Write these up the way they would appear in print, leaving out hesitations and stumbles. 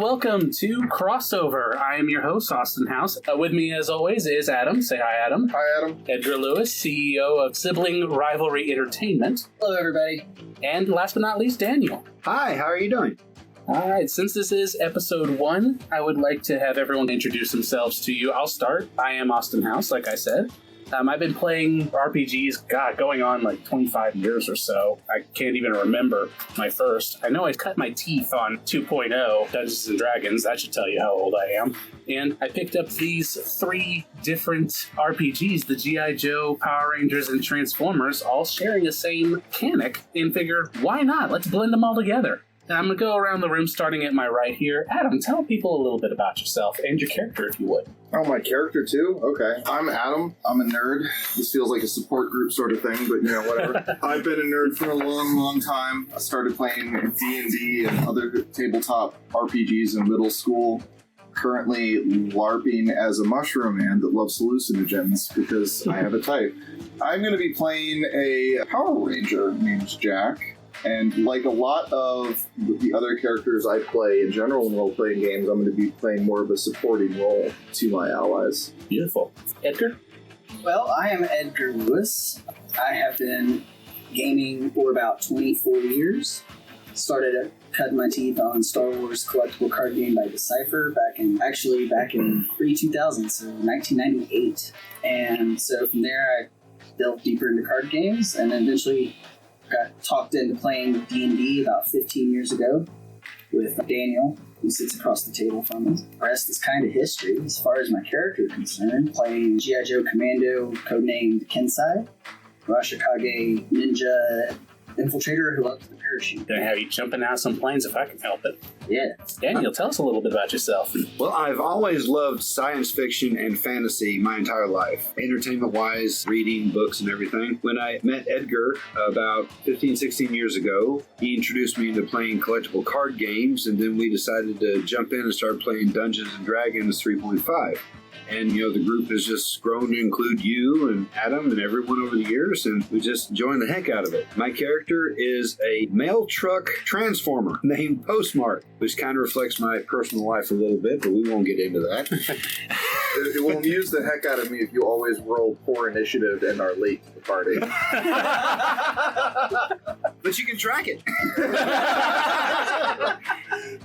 welcome to Crossover. I am your host, Austin House. With me, as always, is Adam. Say hi, Adam. Hi, Adam. Edgar Lewis, CEO of Sibling Rivalry Entertainment. Hello, everybody. And last but not least, Daniel. Hi, how are you doing? All right, since this is episode 1, I would like to have everyone introduce themselves to you. I'll start. I am Austin House, like I said. I've been playing RPGs, going on like 25 years or so. I can't even remember my first. I know I cut my teeth on 2.0 Dungeons and Dragons. That should tell you how old I am. And I picked up these 3 different RPGs, the G.I. Joe, Power Rangers, and Transformers, all sharing the same mechanic, and figure, why not? Let's blend them all together. And I'm going to go around the room starting at my right here. Adam, tell people a little bit about yourself and your character, if you would. Oh, my character too? Okay. I'm Adam. I'm a nerd. This feels like a support group sort of thing, but whatever. I've been a nerd for a long, long time. I started playing D&D and other tabletop RPGs in middle school. Currently LARPing as a mushroom man that loves hallucinogens because I have a type. I'm going to be playing a Power Ranger named Jack. And like a lot of the other characters I play in general in role-playing games, I'm going to be playing more of a supporting role to my allies. Beautiful. Edgar? Well, I am Edgar Lewis. I have been gaming for about 24 years. Started cutting my teeth on Star Wars collectible card game by Decipher back in pre-2000, so 1998. And so from there, I delved deeper into card games and then eventually got talked into playing D&D about 15 years ago with Daniel, who sits across the table from us. The rest is kind of history as far as my character is concerned. Playing G.I. Joe Commando, codenamed Kensei, Rashikage Ninja Infiltrator who loves the parachute. Gonna have you jumping out some planes if I can help it. Yeah. Daniel, tell us a little bit about yourself. Well, I've always loved science fiction and fantasy my entire life. Entertainment-wise, reading books and everything. When I met Edgar about 15, 16 years ago, he introduced me into playing collectible card games, and then we decided to jump in and start playing Dungeons & Dragons 3.5. And, the group has just grown to include you and Adam and everyone over the years, and we just enjoying the heck out of it. My character is a mail truck transformer named Postmark, which kind of reflects my personal life a little bit, but we won't get into that. It will amuse the heck out of me if you always roll poor initiative and are late to the party. But you can track it.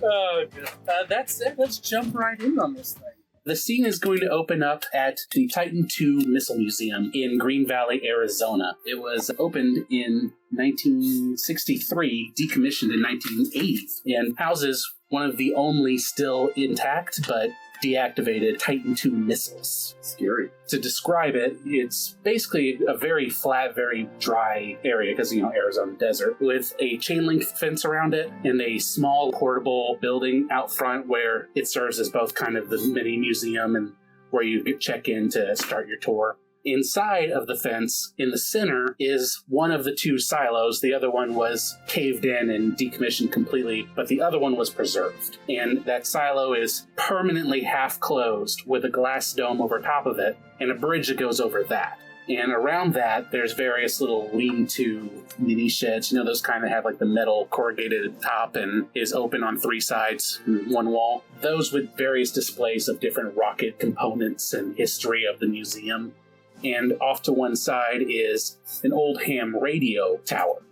Oh, good. That's it. Let's jump right in on this thing. The scene is going to open up at the Titan II Missile Museum in Green Valley, Arizona. It was opened in 1963, decommissioned in 1980, and houses one of the only still intact but deactivated Titan II missiles. Scary. To describe it, it's basically a very flat, very dry area because, Arizona desert, with a chain link fence around it and a small portable building out front where it serves as both kind of the mini museum and where you could check in to start your tour. Inside of the fence, in the center, is one of the 2 silos. The other one was caved in and decommissioned completely, but the other one was preserved. And that silo is permanently half closed with a glass dome over top of it and a bridge that goes over that. And around that, there's various little lean-to mini sheds. Those kind of have like the metal corrugated top and is open on 3 sides, one wall. Those with various displays of different rocket components and history of the museum. And off to one side is an old ham radio tower.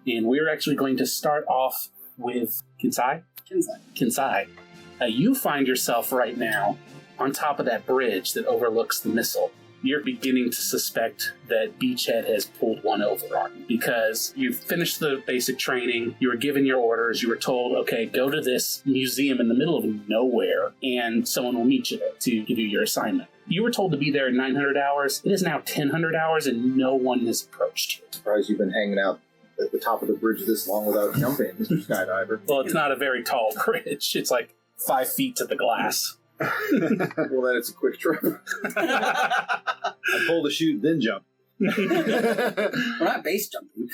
And we're actually going to start off with Kensei. You find yourself right now on top of that bridge that overlooks the missile. You're beginning to suspect that Beachhead has pulled one over on you because you've finished the basic training, you were given your orders, you were told, okay, go to this museum in the middle of nowhere and someone will meet you there to give you your assignment. You were told to be there in 900 hours. It is now 1000 hours and no one has approached you. Surprised you've been hanging out at the top of the bridge this long without jumping, Mr. Skydiver. Well, it's not a very tall bridge. It's like 5 feet to the glass. Well, then it's a quick trip. I pull the chute, then jump. We're not base jumping.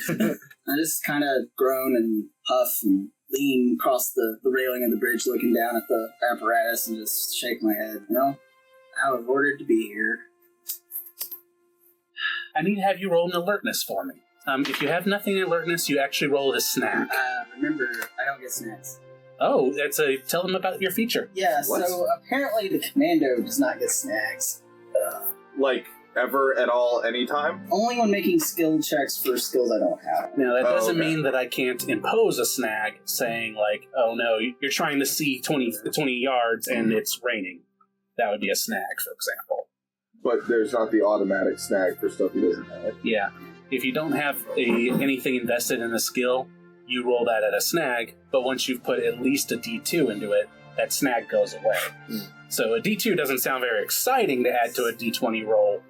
I just kind of groan and puff and lean across the railing of the bridge looking down at the apparatus and just shake my head. I was ordered to be here. I need to have you roll an alertness for me. If you have nothing in alertness, you actually roll a snack. Remember, I don't get snacks. Oh, tell them about your feature. Yeah, What? so apparently the commando does not get snags. Like, ever at all, anytime? Only when making skill checks for skills I don't have. Now, that doesn't okay. mean that I can't impose a snag saying, like, oh no, you're trying to see 20 yards and it's raining. That would be a snag, for example. But there's not the automatic snag for stuff he doesn't have. Yeah. If you don't have anything invested in a skill, you roll that at a snag, but once you've put at least a D2 into it, that snag goes away. So a D2 doesn't sound very exciting to add to a D20 roll,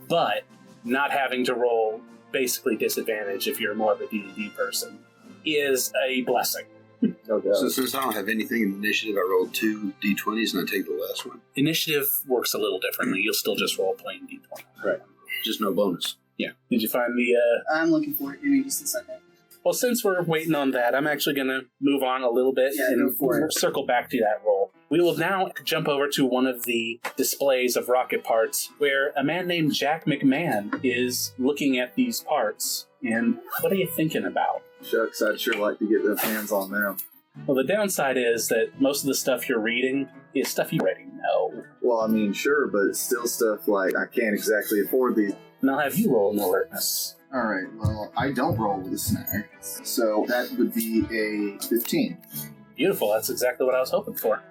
but not having to roll basically disadvantage if you're more of a D&D person is a blessing. Okay. So since I don't have anything in initiative, I rolled 2 d20s and I take the last one. Initiative works a little differently. You'll still just roll plain D20. Right. Just no bonus. Yeah. Did you find the... I'm looking for it. Give me just a second. Well, since we're waiting on that, I'm actually going to move on a little bit Yeah, and go for it. circle back to that roll. We will now jump over to one of the displays of rocket parts where a man named Jack McMahon is looking at these parts. And what are you thinking about? Shucks, I'd sure like to get those hands on them. Well, the downside is that most of the stuff you're reading is stuff you already know. Well, I mean, sure, but it's still stuff like I can't exactly afford these. And I'll have you roll an alertness. Alright, well, I don't roll with a snag, so that would be a 15. Beautiful. That's exactly what I was hoping for.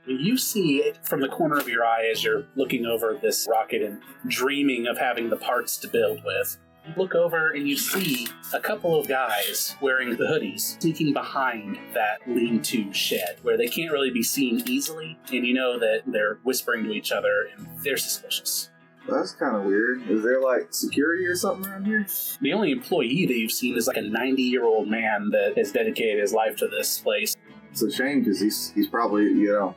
You see it from the corner of your eye as you're looking over this rocket and dreaming of having the parts to build with. You look over and you see a couple of guys wearing the hoodies sneaking behind that lean-to shed where they can't really be seen easily, and you know that they're whispering to each other and they're suspicious. Well, that's kind of weird. Is there, like, security or something around here? The only employee that you've seen is like a 90-year-old man that has dedicated his life to this place. It's a shame, because he's probably,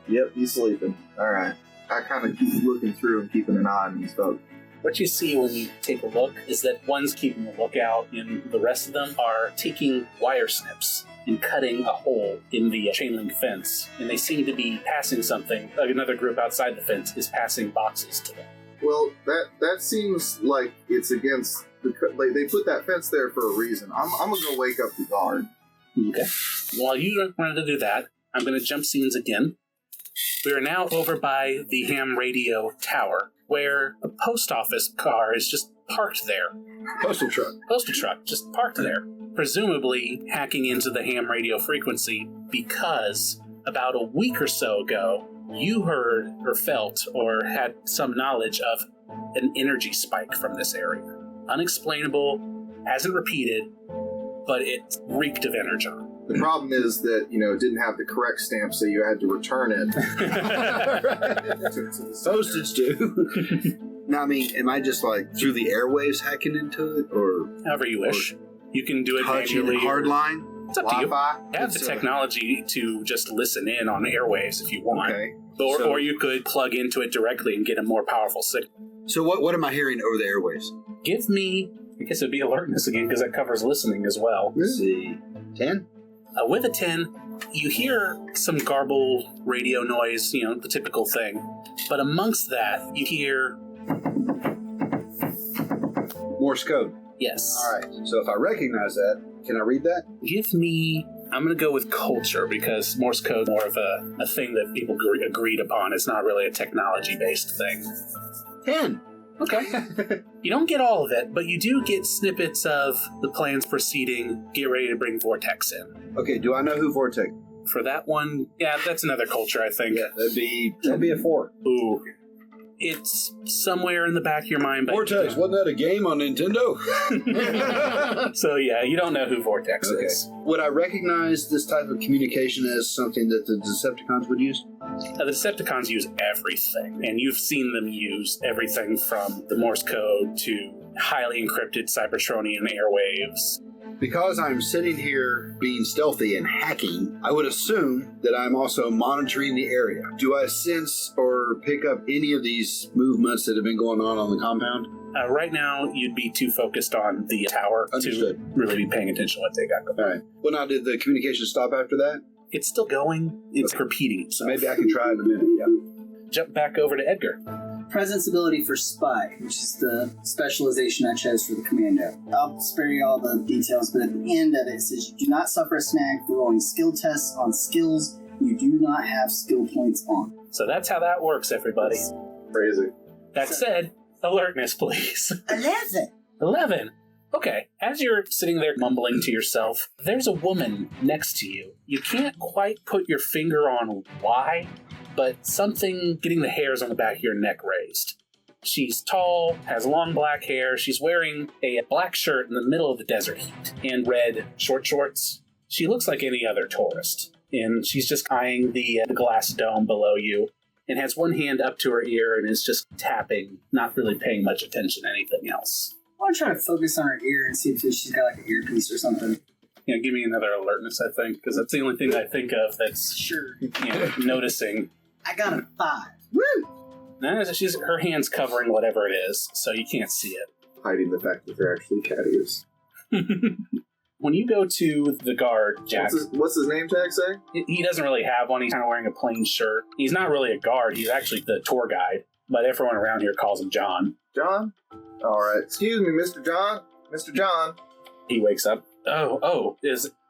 yep, he's sleeping. Alright. I kind of keep looking through and keeping an eye on these folks. What you see when you take a look is that one's keeping a lookout and the rest of them are taking wire snips and cutting a hole in the chain link fence. And they seem to be passing something. Another group outside the fence is passing boxes to them. Well, that seems like it's against like they put that fence there for a reason. I'm gonna go wake up the guard. Okay. While you wanted to do that, I'm going to jump scenes again. We are now over by the ham radio tower, where a post office car is just parked there. Postal truck. Postal truck, just parked there. Presumably hacking into the ham radio frequency because about a week or so ago, you heard or felt or had some knowledge of an energy spike from this area. Unexplainable, hasn't repeated, but it reeked of energon. The problem is that, it didn't have the correct stamp, so you had to return it. Postage due. Now, I mean, am I just like through the airwaves hacking into it, or However you wish. You can do it touching manually. hard line? It's up to you. Wi-Fi? You have the technology to just listen in on airwaves if you want. Okay. Or you could plug into it directly and get a more powerful signal. So what am I hearing over the airwaves? Give me, I guess it'd be alertness again because that covers listening as well. Let's see. 10? With a 10, you hear some garbled radio noise, the typical thing. But amongst that, you hear... Morse code. Yes. All right. So if I recognize that, can I read that? Give me... I'm going to go with culture because Morse code is more of a thing that people agreed upon. It's not really a technology-based thing. 10. Okay. You don't get all of it, but you do get snippets of the plans proceeding, get ready to bring Vortex in. Okay, do I know who Vortex? For that one, yeah, that's another culture, I think. Yeah, that'd be a 4. Ooh. It's somewhere in the back of your mind. But Vortex, wasn't that a game on Nintendo? So yeah, you don't know who Vortex is. Would I recognize this type of communication as something that the Decepticons would use? The Decepticons use everything, and you've seen them use everything from the Morse code to highly encrypted Cybertronian airwaves. Because I'm sitting here being stealthy and hacking, I would assume that I'm also monitoring the area. Do I sense or pick up any of these movements that have been going on the compound? Right now, you'd be too focused on the tower Understood. to really be paying attention to what they got going. All right. Well, now, did the communication stop after that? It's still going. It's repeating itself. Maybe I can try in a minute, yeah. Jump back over to Edgar. Presence ability for Spy, which is the specialization I chose for the Commando. I'll spare you all the details, but at the end of it, it says you do not suffer a snag for rolling skill tests on skills You do not have skill points on. So that's how that works, everybody. Crazy. That said, alertness, please. 11. 11. Okay, as you're sitting there mumbling to yourself, there's a woman next to you. You can't quite put your finger on why, but something getting the hairs on the back of your neck raised. She's tall, has long black hair, she's wearing a black shirt in the middle of the desert heat, and red short shorts. She looks like any other tourist, and she's just eyeing the glass dome below you, and has one hand up to her ear and is just tapping, not really paying much attention to anything else. I want to try to focus on her ear and see if she's got like an earpiece or something. Yeah, give me another alertness, I think, because that's the only thing I think of that's Sure. noticing. I got a 5. Woo! No, her hand's covering whatever it is, so you can't see it. Hiding the fact that they're actually cat ears. When you go to the guard, Jack, What's his name tag say? he doesn't really have one. He's kind of wearing a plain shirt. He's not really a guard. He's actually the tour guide, but everyone around here calls him John. John? Alright. Excuse me, Mr. John. Mr. John. He wakes up.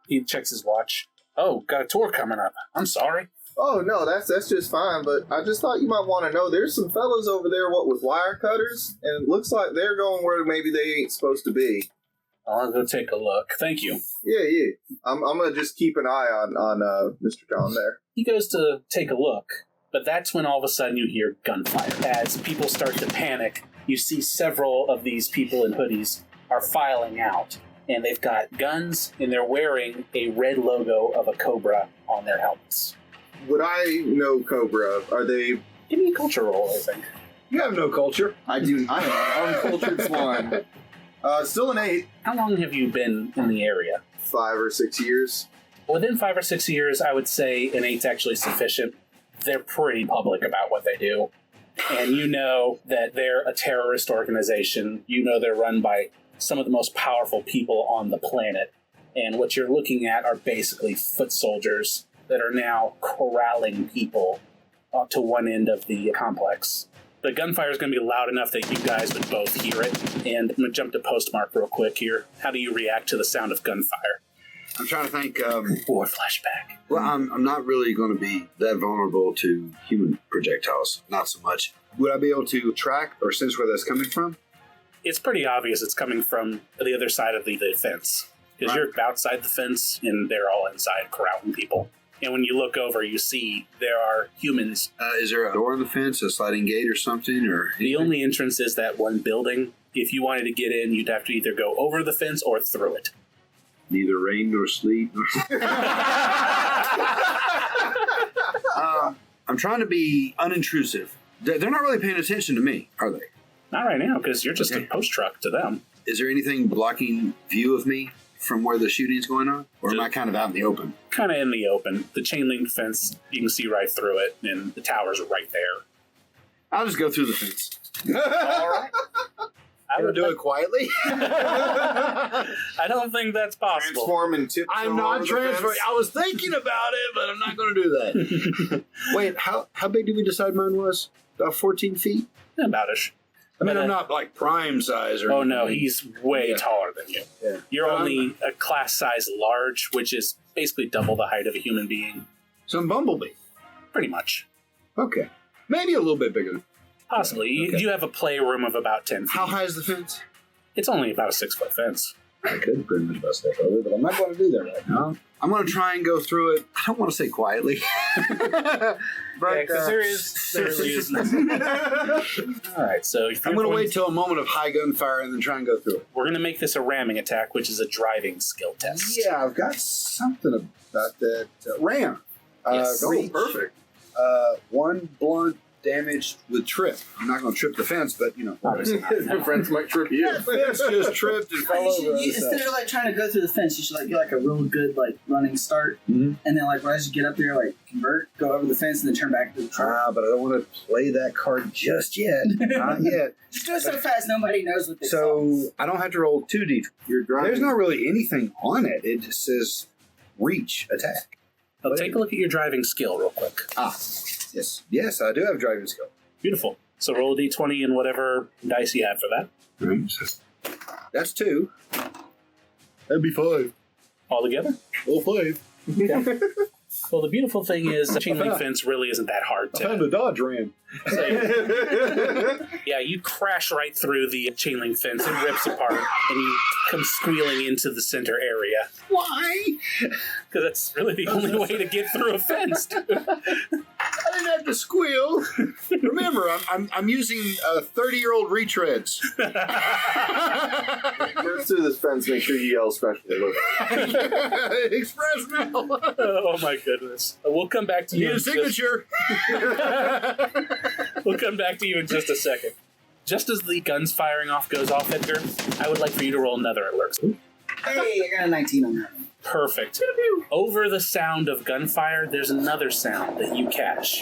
He checks his watch. Oh, got a tour coming up. I'm sorry. Oh, no, that's just fine, but I just thought you might want to know there's some fellas over there, with wire cutters, and it looks like they're going where maybe they ain't supposed to be. I'll go take a look. Thank you. Yeah. I'm going to just keep an eye on Mr. John there. He goes to take a look, but that's when all of a sudden you hear gunfire. As people start to panic, you see several of these people in hoodies are filing out, and they've got guns, and they're wearing a red logo of a cobra on their helmets. Would I know Cobra? Are they... Give me a culture roll, I think. You have no culture. I do. I'm a cultured swine. Still an 8. How long have you been in the area? 5 or 6 years. Within 5 or 6 years, I would say an 8's actually sufficient. They're pretty public about what they do. And you know that they're a terrorist organization. You know they're run by some of the most powerful people on the planet. And what you're looking at are basically foot soldiers that are now corralling people to one end of the complex. The gunfire is going to be loud enough that you guys would both hear it. And I'm going to jump to Postmark real quick here. How do you react to the sound of gunfire? I'm trying to think. Or flashback. Well, I'm not really going to be that vulnerable to human projectiles. Not so much. Would I be able to track or sense where that's coming from? It's pretty obvious it's coming from the other side of the fence. Because you're outside the fence, and they're all inside corralling people. And when you look over, you see there are humans. Is there a door in the fence, a sliding gate or something? Or anything? The only entrance is that one building. If you wanted to get in, you'd have to either go over the fence or through it. Neither rain nor sleet. I'm trying to be unintrusive. They're not really paying attention to me, are they? Not right now, because you're just a post truck to them. Is there anything blocking view of me from where the shooting's going on? Or am I kind of out in the open? Kind of in the open. The chain link fence, you can see right through it, and the tower's right there. I'll just go through the fence. All right. I would do it quietly. I don't think that's possible. Transform and tip. I'm not transferring. I was thinking about it, but I'm not going to do that. Wait, how big did we decide mine was? About 14 feet? About-ish. I mean, I'm not like prime size or anything. No, he's way taller than you. Yeah. You're only a class size large, which is basically double the height of a human being. So I'm Bumblebee. Pretty much. Okay. Maybe a little bit bigger. Possibly. Okay. You have a playroom of about 10 feet. How high is the fence? It's only about a 6-foot fence. I could pretty much bust that over, but I'm not going to do that right now. I'm going to try and go through it. I don't want to say quietly. But there really is nothing. All right, so if I'm going to wait till a moment of high gunfire and then try and go through it. we're going to make this a ramming attack, which is a driving skill test. Yeah, I've got something about that. Ram. Yes. Reach. Perfect. 1 blunt damage with trip. I'm not going to trip the fence, but, obviously not. Your friends might trip you. The fence just tripped and fell over. Instead of like trying to go through the fence, you should get like a real good running start, Mhm. and then as you get up there, convert, go over the fence, and then turn back to the truck. But I don't want to play that card just yet. Not yet. Just do it so fast nobody knows what they saw. So I don't have to roll 2d. You're driving. There's not really anything on it. It just says reach, attack. So take a look at your driving skill real quick. Yes. Yes, I do have driving skill. Beautiful. So roll a d20 and whatever dice you have for that. That's 2. That'd be 5. All together? All 5. Well, the beautiful thing is, chain link fence really isn't that hard I found a Dodge Ram. Yeah, you crash right through the chain link fence. It rips apart, and you come squealing into the center area. Why? Because that's really the only way to get through a fence. I didn't have to squeal. Remember, I'm using 30-year-old retreads. First through this fence, make sure you yell special. Express mail. Oh my goodness. We'll come back to you. Need a signature. We'll come back to you in just a second. Just as the guns firing off goes off, Edgar, I would like for you to roll another alert. Hey, I got a 19 on that one. Perfect. Over the sound of gunfire, there's another sound that you catch.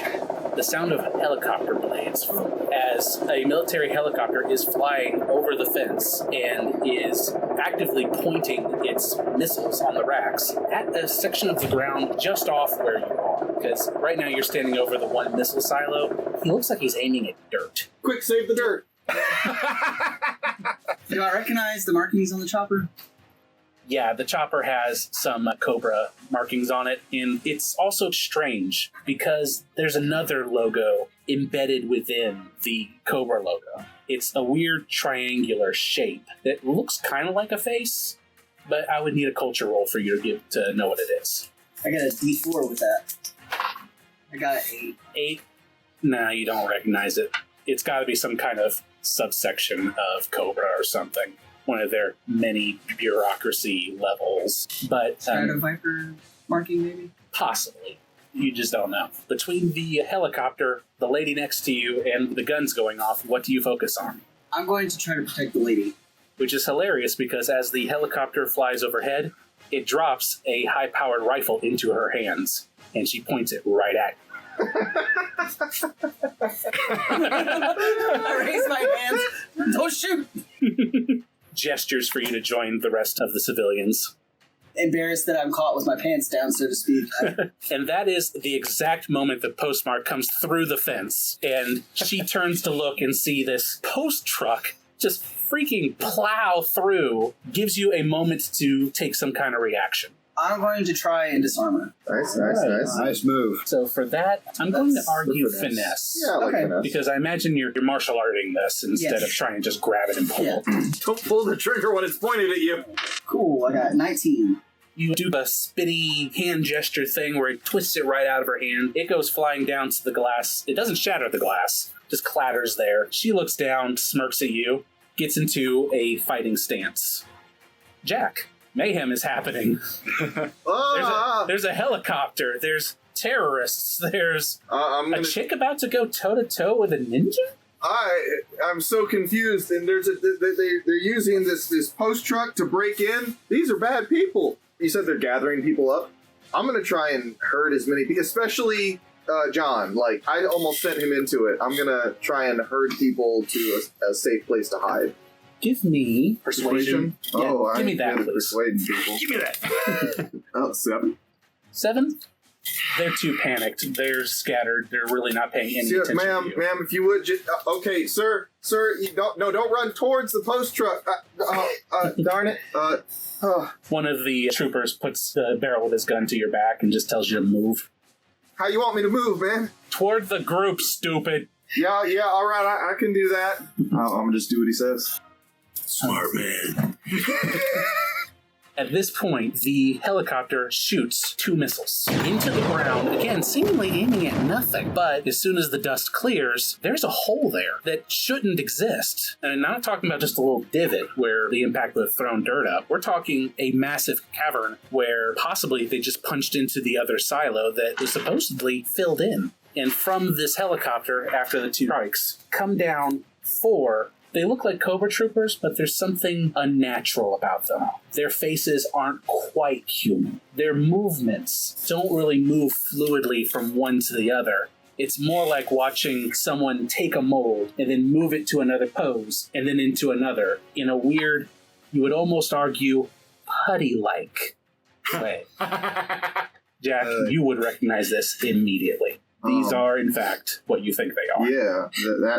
The sound of helicopter blades, as a military helicopter is flying over the fence and is actively pointing its missiles on the racks at a section of the ground just off where you are. Because right now you're standing over the one missile silo. He looks like he's aiming at dirt. Quick, save the dirt. Do I recognize the markings on the chopper? Yeah, the chopper has some Cobra markings on it, and it's also strange because there's another logo embedded within the Cobra logo. It's a weird triangular shape that looks kind of like a face, but I would need a culture roll for you to know what it is. I got a D4 with that. I got an 8. 8? Nah, you don't recognize it. It's got to be some kind of subsection of Cobra or something. One of their many bureaucracy levels. But Shadow Viper marking, maybe? Possibly. You just don't know. Between the helicopter, the lady next to you, and the guns going off, what do you focus on? I'm going to try to protect the lady. Which is hilarious because as the helicopter flies overhead, it drops a high-powered rifle into her hands, and she points it right at you. I raise my hands. Don't shoot! Gestures for you to join the rest of the civilians. Embarrassed that I'm caught with my pants down, so to speak. And that is the exact moment that Postmark comes through the fence, and she turns to look and see this post truck just freaking plow through, gives you a moment to take some kind of reaction. I'm going to try and disarm her. Nice. Nice move. So for that, I'm going to That's argue the finesse. finesse. Yeah, I like Okay. finesse. Because I imagine you're martial arting this instead Yes. of trying to just grab it and pull. Yeah. Don't pull the trigger when it's pointed at you. Cool, I got 19. You do a spinny hand gesture thing where it twists it right out of her hand. It goes flying down to the glass. It doesn't shatter the glass, just clatters there. She looks down, smirks at you, gets into a fighting stance. Jack, mayhem is happening. There's a helicopter. There's terrorists. There's I'm a gonna. chick about to go toe-to-toe with a ninja? I'm so confused, and they're using this post truck to break in. These are bad people. You said they're gathering people up. I'm gonna try and herd as many people, especially John. Like I almost sent him into it. I'm gonna try and herd people to a safe place to hide. Give me persuasion. Oh, give me that, good at please. persuading people. Give me that. 7. 7? They're too panicked. They're scattered. They're really not paying any attention to you. Ma'am, if you would, okay, sir, you don't run towards the post truck. Darn it. One of the troopers puts the barrel of his gun to your back and just tells you to move. How you want me to move, man? Toward the group, stupid. Yeah, all right, I can do that. I'm gonna just do what he says. Smart man. At this point, the helicopter shoots 2 missiles into the ground, again, seemingly aiming at nothing. But as soon as the dust clears, there's a hole there that shouldn't exist. And I'm not talking about just a little divot where the impact would have thrown dirt up. We're talking a massive cavern where possibly they just punched into the other silo that was supposedly filled in. And from this helicopter, after the 2 strikes, come down 4. They look like Cobra troopers, but there's something unnatural about them. Their faces aren't quite human. Their movements don't really move fluidly from one to the other. It's more like watching someone take a mold and then move it to another pose and then into another in a weird, you would almost argue, putty-like way. Jack, you would recognize this immediately. These are, in fact, what you think they are. Yeah,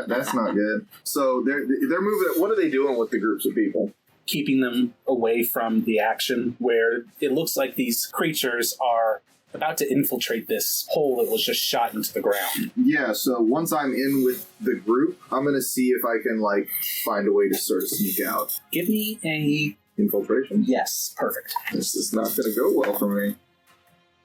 that's not good. So they're moving. What are they doing with the groups of people? Keeping them away from the action where it looks like these creatures are about to infiltrate this hole that was just shot into the ground. Yeah, so once I'm in with the group, I'm going to see if I can, like, find a way to sort of sneak out. Give me a... Infiltration? Yes, perfect. This is not going to go well for me.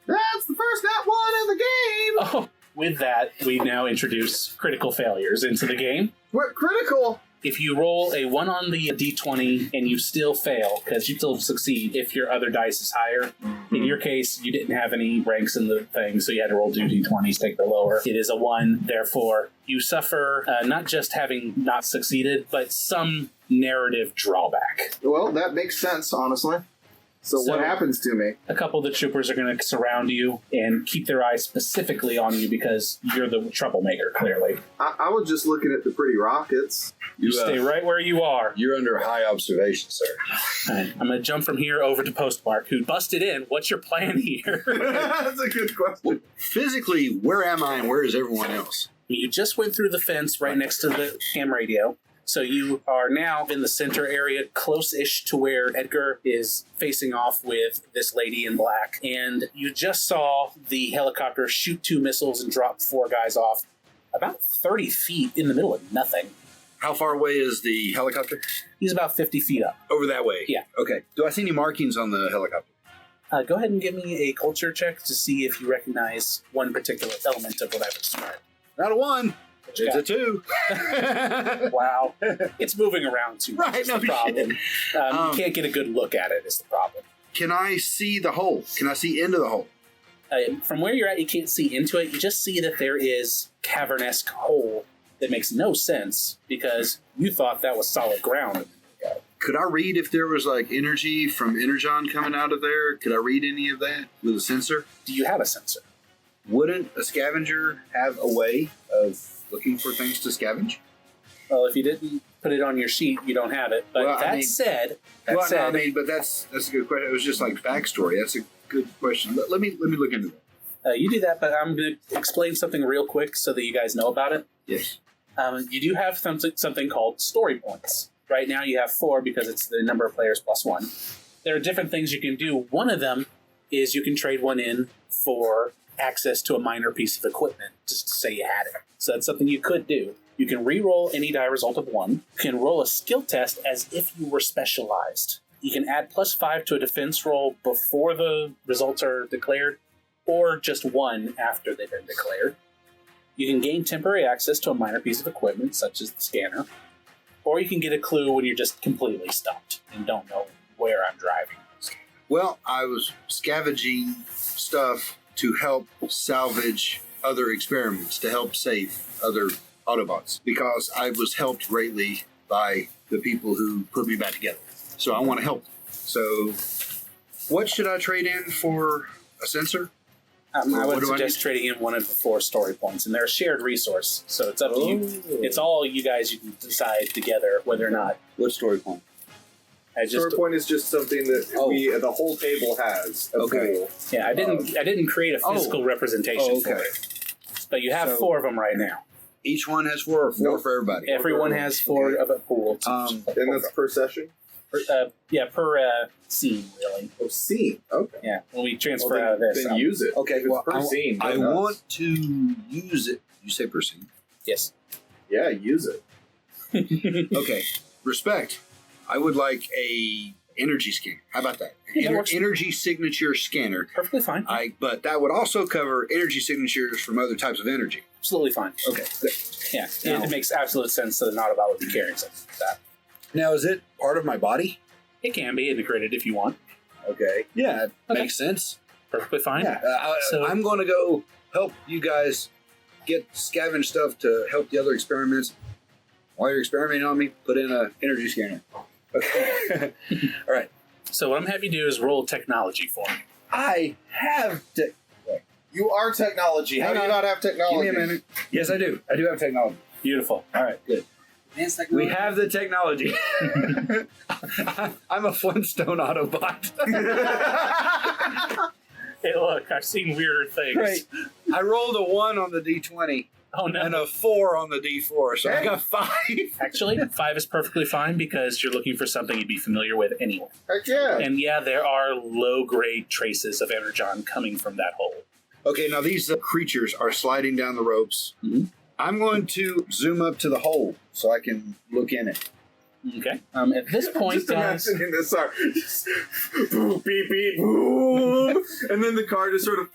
That's the first nat 1 in the game! Oh, with that, we now introduce critical failures into the game. What? Critical? If you roll a 1 on the d20 and you still fail, because you still succeed if your other dice is higher. In your case, you didn't have any ranks in the thing, so you had to roll 2 d20s, take the lower. It is a 1, therefore you suffer not just having not succeeded, but some narrative drawback. Well, that makes sense, honestly. So what happens to me? A couple of the troopers are going to surround you and keep their eyes specifically on you because you're the troublemaker, clearly. I was just looking at the pretty rockets. You stay right where you are. You're under high observation, sir. Right, I'm going to jump from here over to Postmark, who busted in. What's your plan here? That's a good question. Well, physically, where am I and where is everyone else? You just went through the fence right next to the ham radio. So you are now in the center area, close-ish to where Edgar is facing off with this lady in black. And you just saw the helicopter shoot 2 missiles and drop 4 guys off about 30 feet in the middle of nothing. How far away is the helicopter? He's about 50 feet up. Over that way? Yeah. Okay. Do I see any markings on the helicopter? Go ahead and give me a culture check to see if you recognize one particular element of what I've described. Not a 1. What you It's got? a 2. Wow. It's moving around too much. Right, is no the problem. You can't get a good look at it is the problem. Can I see the hole? Can I see into the hole? From where you're at, you can't see into it. You just see that there is cavern-esque hole that makes no sense because you thought that was solid ground. Could I read if there was like energy from Energon coming out of there? Could I read any of that with a sensor? Do you have a sensor? Wouldn't a scavenger have a way of looking for things to scavenge? Well, if you didn't put it on your sheet, you don't have it. But Well, that said, but that's a good question. It was just like backstory. That's a good question. Let me look into that. you do that, but I'm going to explain something real quick so that you guys know about it. Yes. You do have something called story points. Right now you have 4 because it's the number of players plus 1. There are different things you can do. One of them is you can trade 1 in for access to a minor piece of equipment, just to say you had it. So that's something you could do. You can re-roll any die result of 1. You can roll a skill test as if you were specialized. You can add +5 to a defense roll before the results are declared, or just 1 after they've been declared. You can gain temporary access to a minor piece of equipment, such as the scanner, or you can get a clue when you're just completely stumped and don't know where I'm driving. Well, I was scavenging stuff to help salvage other experiments, to help save other Autobots, because I was helped greatly by the people who put me back together. So I want to help them. So what should I trade in for a sensor? I would What do I suggest need? trading in 1 of the 4 story points, and they're a shared resource, so it's up to you. It's all you guys. You can decide together whether or not. What story point? Story point is just something that the whole table has. Okay. Pool. Yeah, I didn't create a physical representation for it, but you have 4 of them right now. Each one has 4 or 4 for everybody? Everyone has 4 of a pool. And that's per session? Per scene, really. Oh, scene. Okay. Yeah, when we transfer out of this. Then use it. Okay, If it's well, per scene. I go nuts. want to use it. You say per scene. Yes. Yeah, use it. Okay. Respect. I would like a energy scanner. How about that? Yeah, that works. Energy signature scanner. Perfectly fine. But that would also cover energy signatures from other types of energy. Absolutely fine. Okay, good. Yeah, Now- it makes absolute sense that an Autobot would be carrying something like that. Now, is it part of my body? It can be integrated if you want. Okay. Yeah, it Okay. makes sense. Perfectly fine. Yeah. So- I'm going to go help you guys get scavenge stuff to help the other experiments. While you're experimenting on me, put in an energy scanner. Okay. All right. So what I'm happy to do is roll technology for me. I have to. You are technology. How Hang do you on. not have technology? Give me a minute. Yes, I do. I do have technology. Beautiful. All right, good. Advanced We technology. have the technology. I'm a Flintstone Autobot. Hey, look, I've seen weirder things. Great. I rolled a 1 on the D20. Oh, no. and a 4 on the D4, so I got 5. Actually, 5 is perfectly fine because you're looking for something you'd be familiar with anyway. Heck yeah. And yeah, there are low-grade traces of energon coming from that hole. Okay, now these creatures are sliding down the ropes. Mm-hmm. I'm going to zoom up to the hole so I can look in it. Okay. At this point, Just imagining this, sorry. Just boom, beep, beep, boom. And then the car just sort of...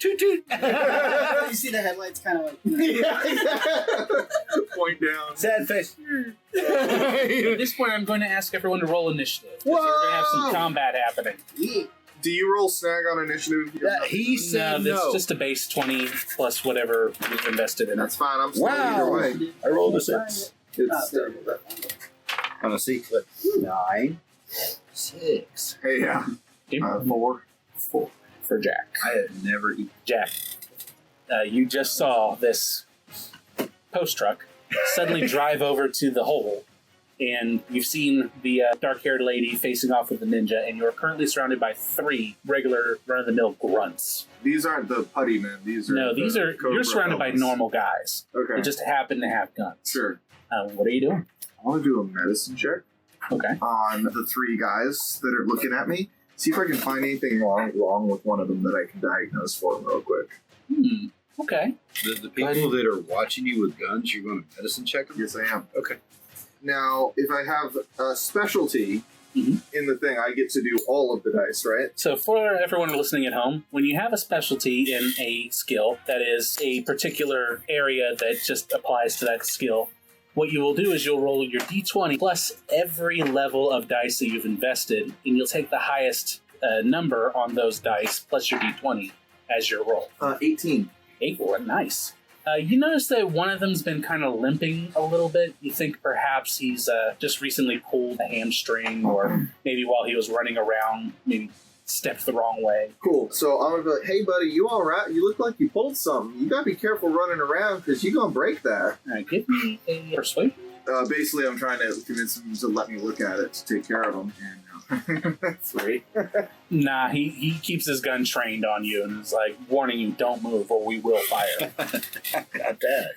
toot toot. You see the headlights kind of like... yeah, exactly. Point down. Sad face. At this point, I'm going to ask everyone to roll initiative. Because we're going to have some combat happening. Yeah. Do you roll snag on initiative? He said No, no. it's just a base 20 plus whatever you've invested in it. That's fine. I'm still Wow. either way. I rolled a 6. It's there. On a secret. 9, 6. Hey, yeah. 4. 4 for Jack. I have never eaten. Jack, you just saw this post truck suddenly drive over to the hole, and you've seen the dark-haired lady facing off with the ninja, and you're currently surrounded by 3 regular run-of-the-mill grunts. These aren't the putty men. These are You're surrounded by normal guys. Okay. They just happen to have guns. Sure. What are you doing? I want to do a medicine check Okay. on the 3 guys that are looking at me. See if I can find anything wrong with one of them that I can diagnose for them real quick. Okay. The people that are watching you with guns, you're going to medicine check them? Yes, I am. Okay. Now, if I have a specialty Mhm. in the thing, I get to do all of the dice, right? So for everyone listening at home, when you have a specialty in a skill that is a particular area that just applies to that skill, what you will do is you'll roll your d20 plus every level of dice that you've invested, and you'll take the highest number on those dice plus your d20 as your roll. 18. 8, nice. You notice that one of them's been kind of limping a little bit. You think perhaps he's just recently pulled a hamstring, or maybe while he was running around, maybe stepped the wrong way. Cool. So I'm gonna be like, hey, buddy, you all right? You look like you pulled something. You gotta be careful running around because you're gonna break that. All right, give me a persuasion. Basically, I'm trying to convince him to let me look at it to take care of him. And 3. Nah, he keeps his gun trained on you and is like, warning you, don't move or we will fire. Got that.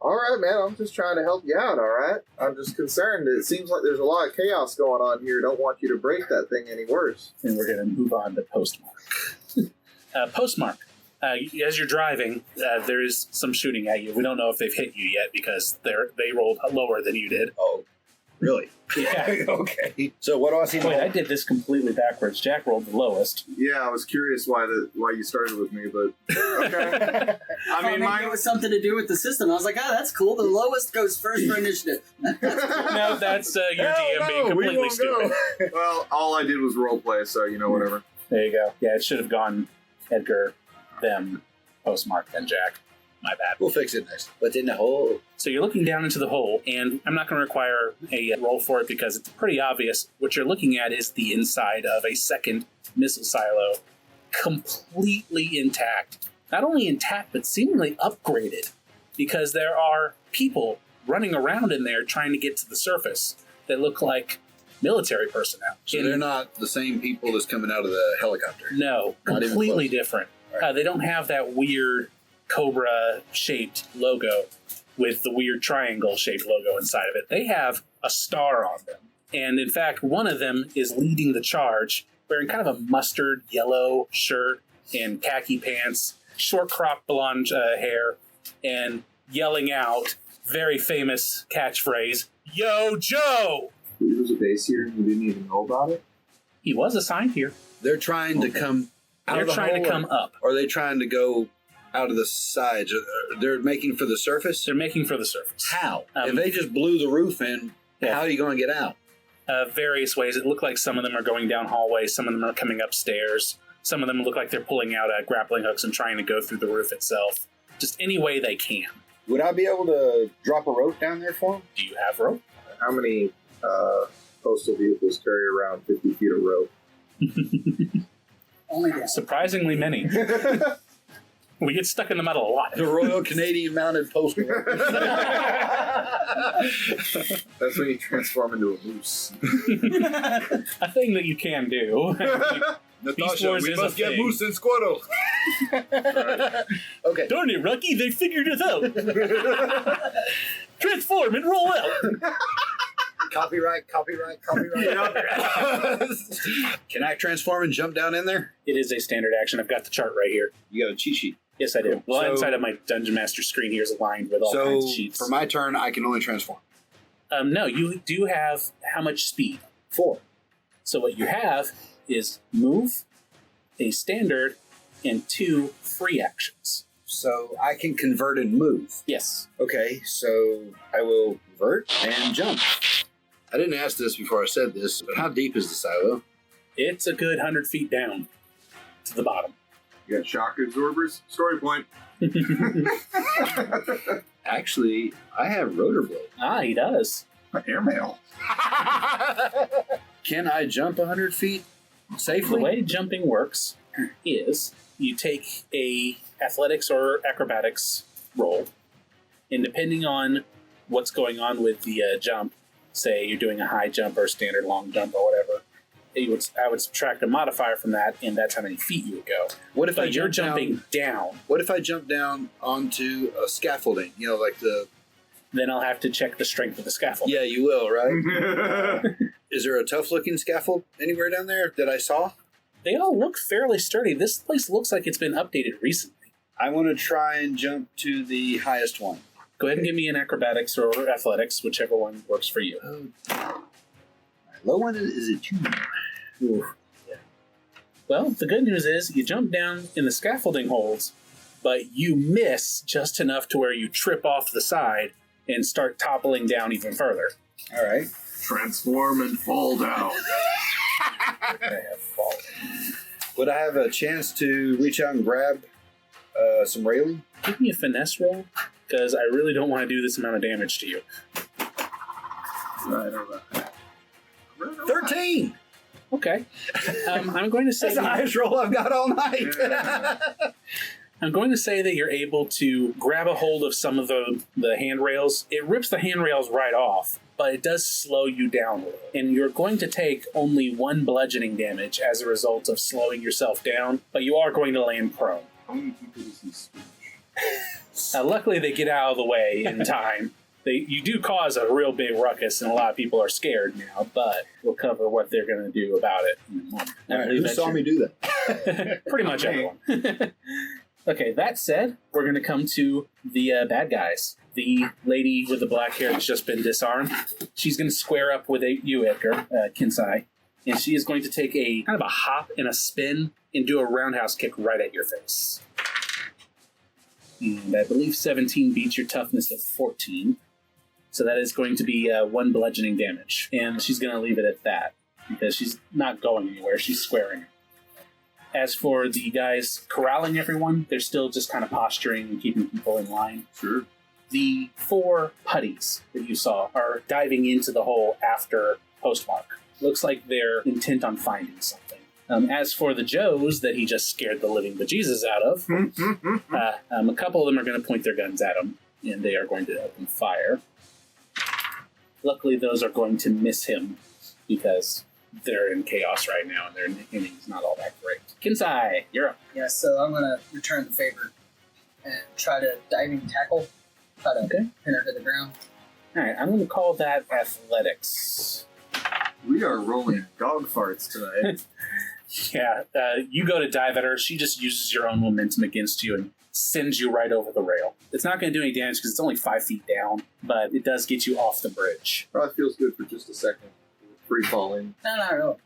All right, man. I'm just trying to help you out. All right. I'm just concerned. It seems like there's a lot of chaos going on here. Don't want you to break that thing any worse. And we're going to move on to Postmark. Postmark. As you're driving, there is some shooting at you. We don't know if they've hit you yet because they rolled lower than you did. Oh, really? Yeah. Okay. So what do I see? Wait, I did this completely backwards. Jack rolled the lowest. Yeah, I was curious why you started with me, but okay. I mean, Maybe it was something to do with the system. I was like, that's cool. The lowest goes first for initiative. No, that's your DM being completely stupid. Well, all I did was role play, so whatever. There you go. Yeah, it should have gone Edgar, them, Postmark, then Jack. My bad. We'll fix it next. What's in the hole? So you're looking down into the hole, and I'm not going to require a roll for it because it's pretty obvious. What you're looking at is the inside of a second missile silo, completely intact. Not only intact, but seemingly upgraded, because there are people running around in there trying to get to the surface that look like military personnel. So they're not the same people that's coming out of the helicopter? No, Not even completely close. different. Right. They don't have that weird Cobra-shaped logo with the weird triangle-shaped logo inside of it. They have a star on them. And in fact, one of them is leading the charge, wearing kind of a mustard yellow shirt and khaki pants, short cropped blonde hair, and yelling out, very famous catchphrase, "Yo, Joe!" He was a base here and you didn't even know about it? He was assigned here. They're trying to come out They're of the trying hole, to come up. Or are they trying to go out of the sides? They're making for the surface? They're making for the surface. How? If they just blew the roof in, Yeah. how are you going to get out? Various ways. It looked like some of them are going down hallways, some of them are coming upstairs, some of them look like they're pulling out grappling hooks and trying to go through the roof itself. Just any way they can. Would I be able to drop a rope down there for them? Do you have rope? How many postal vehicles carry around 50 feet of rope? Only that. Surprisingly many. We get stuck in the metal a lot. The Royal Canadian Mounted Postal Workers. That's when you transform into a moose. A thing that you can do. Natasha, Wars we is a must get thing. Moose and Squirtle. Okay. Darn it, Rocky, they figured it out. Transform and roll out. Copyright. Can I transform and jump down in there? It is a standard action. I've got the chart right here. You got a cheat sheet. Yes, I do. Cool. Well, So- inside of my Dungeon Master screen here is aligned with all kinds of sheets. for my turn, I can only transform. No, you do have how much speed? 4. So what you have is move, a standard, and 2 free actions. So I can convert and move. Yes. Okay, so I will convert and jump. I didn't ask this before I said this, but how deep is the silo? It's a good 100 feet down to the bottom. You got shock absorbers. Story point. Actually, I have rotor blade. He does. Airmail. Can I jump 100 feet The safely? way jumping works is you take a athletics or acrobatics roll, and depending on what's going on with the jump, say you're doing a high jump or a standard long jump or whatever, I would subtract a modifier from that, and that's how many feet you would go. What if But I you're jump jumping down, What if I jump down onto a scaffolding? You know, like the... then I'll have to check the strength of the scaffold. Yeah, you will, right? Is there a tough-looking scaffold anywhere down there that I saw? They all look fairly sturdy. This place looks like it's been updated recently. I want to try and jump to the highest one. Go ahead and give me an acrobatics or athletics, whichever one works for you. My low one is a 2. Ooh. Yeah. Well, the good news is you jump down in the scaffolding holds, but you miss just enough to where you trip off the side and start toppling down even further. All right. Transform and fall down. I have fallen. Would I have a chance to reach out and grab some railing? Give me a finesse roll, because I really don't want to do this amount of damage to you. Right around. 13! Okay. I'm going to say That's the highest roll I've got all night. Yeah. I'm going to say that you're able to grab a hold of some of the handrails. It rips the handrails right off, but it does slow you down a little. And you're going to take only 1 bludgeoning damage as a result of slowing yourself down, but you are going to land prone. How many people does he speak? Luckily, they get out of the way in time. You do cause a real big ruckus, and a lot of people are scared now, but we'll cover what they're going to do about it in a moment. I All right, believe who that's saw your- me do that? Pretty much everyone. Okay, that said, we're going to come to the bad guys. The lady with the black hair that's just been disarmed. She's going to square up with you, Edgar, Kensei, and she is going to take a kind of a hop and a spin and do a roundhouse kick right at your face. And I believe 17 beats your toughness of 14. So that is going to be 1 bludgeoning damage. And she's going to leave it at that, because she's not going anywhere. She's squaring. As for the guys corralling everyone, they're still just kind of posturing and keeping people in line. Sure. The 4 putties that you saw are diving into the hole after Postmark. Looks like they're intent on finding something. As for the Joes that he just scared the living bejesus out of, a couple of them are going to point their guns at him, and they are going to open fire. Luckily, those are going to miss him, because they're in chaos right now, and their inning's not all that great. Kensei, you're up. Yeah, so I'm gonna return the favor and try to diving tackle. Try to Okay. pin her to the ground. All right, I'm going to call that athletics. We are rolling dog farts tonight. Yeah, you go to dive at her. She just uses your own momentum against you and sends you right over the rail. It's not going to do any damage because it's only 5 feet down, but it does get you off the bridge. Probably feels good for just a second. Free falling. No, not really.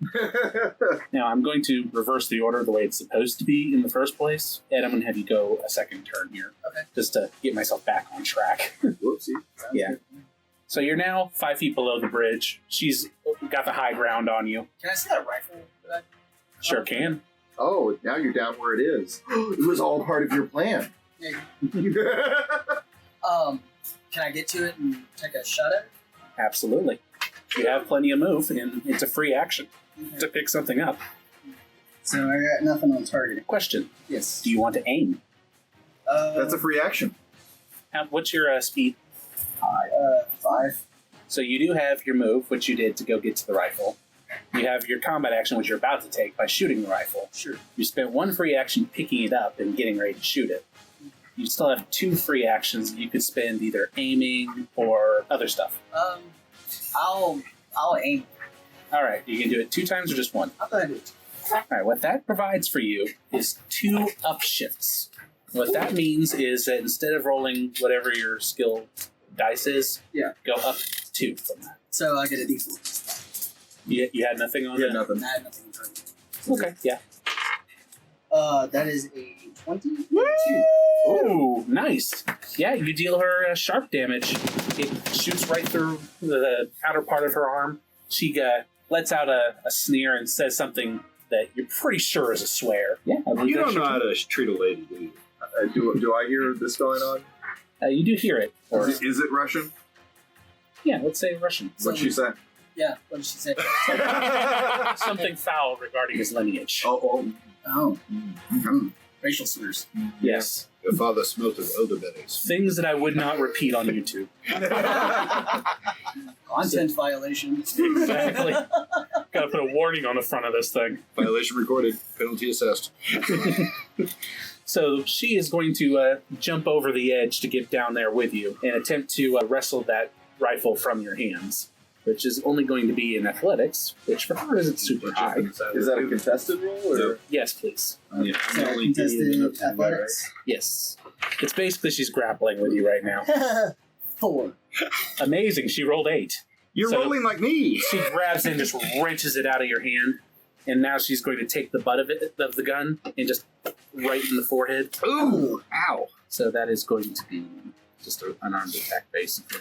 Now, I'm going to reverse the order the way it's supposed to be in the first place. Ed, I'm going to have you go a second turn here. Okay. Just to get myself back on track. Whoopsie. Sounds Yeah. good. So you're now 5 feet below the bridge. She's got the high ground on you. Can I see that rifle? That Sure can. Oh, now you're down where it is. It was all part of your plan. Can I get to it and take a shot at it? Absolutely. You have plenty of move, and it's a free action to pick something up. So I got nothing on target. Question. Yes. Do you want to aim? That's a free action. What's your speed? 5. So you do have your move, which you did to go get to the rifle. You have your combat action, which you're about to take by shooting the rifle. Sure. You spent 1 free action picking it up and getting ready to shoot it. You still have 2 free actions you could spend either aiming or other stuff. I'll aim. All right, you can do it 2 times or just 1? I'll go ahead and do it. All right, what that provides for you is 2 upshifts. What that means is that instead of rolling whatever your skill dice is, go up 2 from that. So I get a D4. You had nothing on it? nothing. I had nothing in front of me. Okay, yeah. That is a 22. Ooh, nice. Yeah, you deal her sharp damage. It shoots right through the outer part of her arm. She lets out a sneer and says something that you're pretty sure is a swear. Yeah, You don't know how to treat a lady, do you? Do I hear this going on? You do hear it. Or, Is it Russian? yeah, let's say Russian. What'd she say? Yeah, what did she say? Something foul regarding his lineage. Oh. Racial slurs. Yes. Your father smelt of elderberries. Things that I would not repeat on YouTube. Content violation. Exactly. Gotta put a warning on the front of this thing. Violation recorded. Penalty assessed. So she is going to jump over the edge to get down there with you and attempt to wrestle that rifle from your hands, which is only going to be in athletics, which for her isn't super high. Is that a contested roll? Or? Yes, please. Yeah, So contested athletics. Yes. It's basically she's grappling with you right now. 4. Amazing. She rolled 8. You're So- rolling like me. She grabs it and just wrenches it out of your hand. And now she's going to take the butt of the gun and just right in the forehead. Ooh, ow. So that is going to be just an unarmed attack, basically.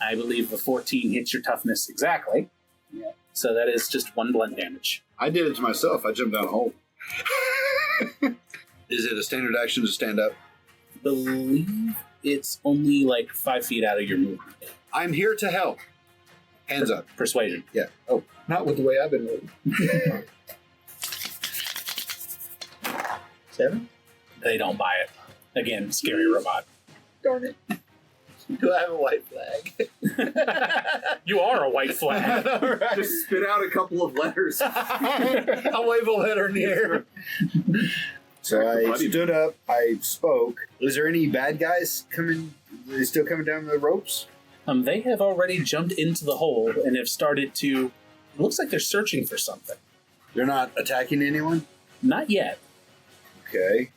I believe the 14 hits your toughness exactly. Yeah. So that is just 1 blunt damage. I did it to myself. I jumped down a hole. Is it a standard action to stand up? Believe it's only like 5 feet out of your movement. I'm here to help. Hands up. Persuasion. Yeah. Oh, not with the way I've been rolling. 7? They don't buy it. Again, scary robot. Darn it. Do I have a white flag? You are a white flag. Right. Just spit out a couple of letters. I'll wave a letter in the air. So I stood up, I spoke. Is there any bad guys coming? Are they still coming down the ropes? They have already jumped into the hole and have started to... It looks like they're searching for something. They're not attacking anyone? Not yet. Okay.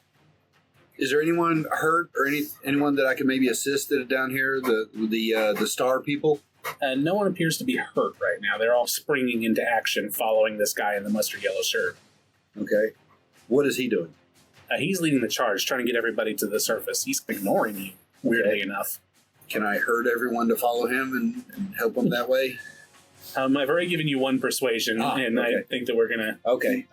Is there anyone hurt or anyone that I can maybe assist that are down here? The star people? No one appears to be hurt right now. They're all springing into action following this guy in the mustard yellow shirt. Okay. What is he doing? He's leading the charge, trying to get everybody to the surface. He's ignoring you, weirdly enough. Can I hurt everyone to follow him and help them that way? I've already given you 1 persuasion, and okay. I think that we're going to... Okay.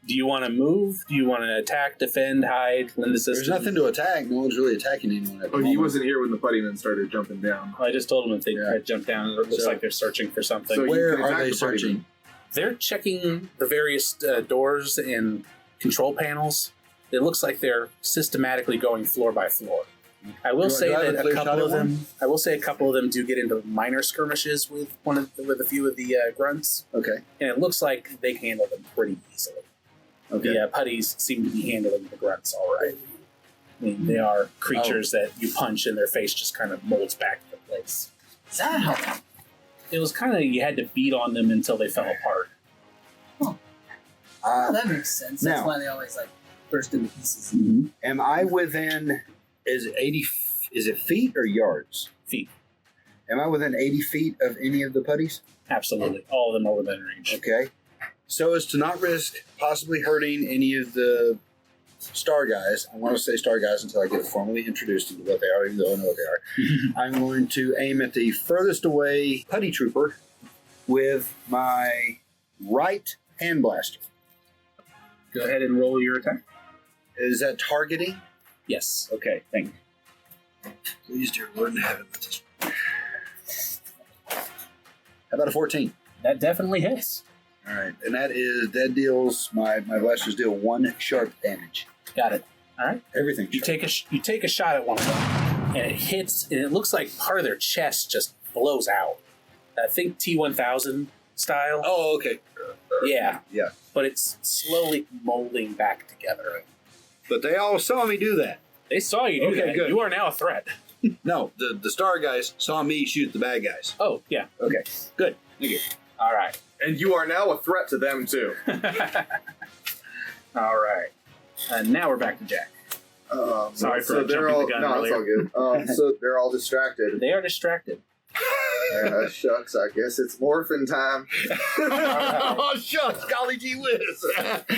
Do you want to move? Do you want to attack, defend, hide, lend assistance? There's nothing to attack. No one's really attacking anyone at the Oh, he moment. wasn't here when the puttymen started jumping down. I just told them if they try to jump down, it looks like they're searching for something. So you Where can are attack they the searching? They're checking the various doors and control panels. It looks like they're systematically going floor by floor. I will say that a couple of them. I will say a couple of them do get into minor skirmishes with with a few of the grunts, Okay. and it looks like they handle them pretty easily. Okay. The putties seem to be handling the grunts all right. I mean, they are creatures that you punch and their face just kind of molds back into place. Is that how? It was kind of you had to beat on them until they fell apart. Oh, that makes sense. That's now- why they always like burst into pieces. Am I within? Is it 80? Is it feet or yards? Feet, Am I within 80 feet of any of the putties? absolutely, all of them are within range. Okay. So as to not risk possibly hurting any of the star guys, I want to say star guys until I get formally introduced into what they are, even though I know what they are. I'm going to aim at the furthest away putty trooper with my right hand blaster. Go ahead and roll your attack. Is that targeting? Yes. Okay, thank you. Please, dear Lord in heaven, let this. How about a 14? That definitely hits. All right, and that deals my blasters deal 1 sharp damage. Got it. All right. Everything. You take a shot at one of them, and it hits, and it looks like part of their chest just blows out. I think T1000 style. Oh, okay. Yeah. Yeah. But it's slowly molding back together. But they all saw me do that. They saw you do Okay, that. good. You are now a threat. No, the Star guys saw me shoot the bad guys. Oh, yeah. Okay, good. Thank you. All right. And you are now a threat to them, too. All right. And now we're back to Jack. Sorry for jumping the gun No, earlier. it's all good. So they're all distracted. They are distracted. Shucks, I guess it's morphin' time. Oh, shucks. Golly gee whiz.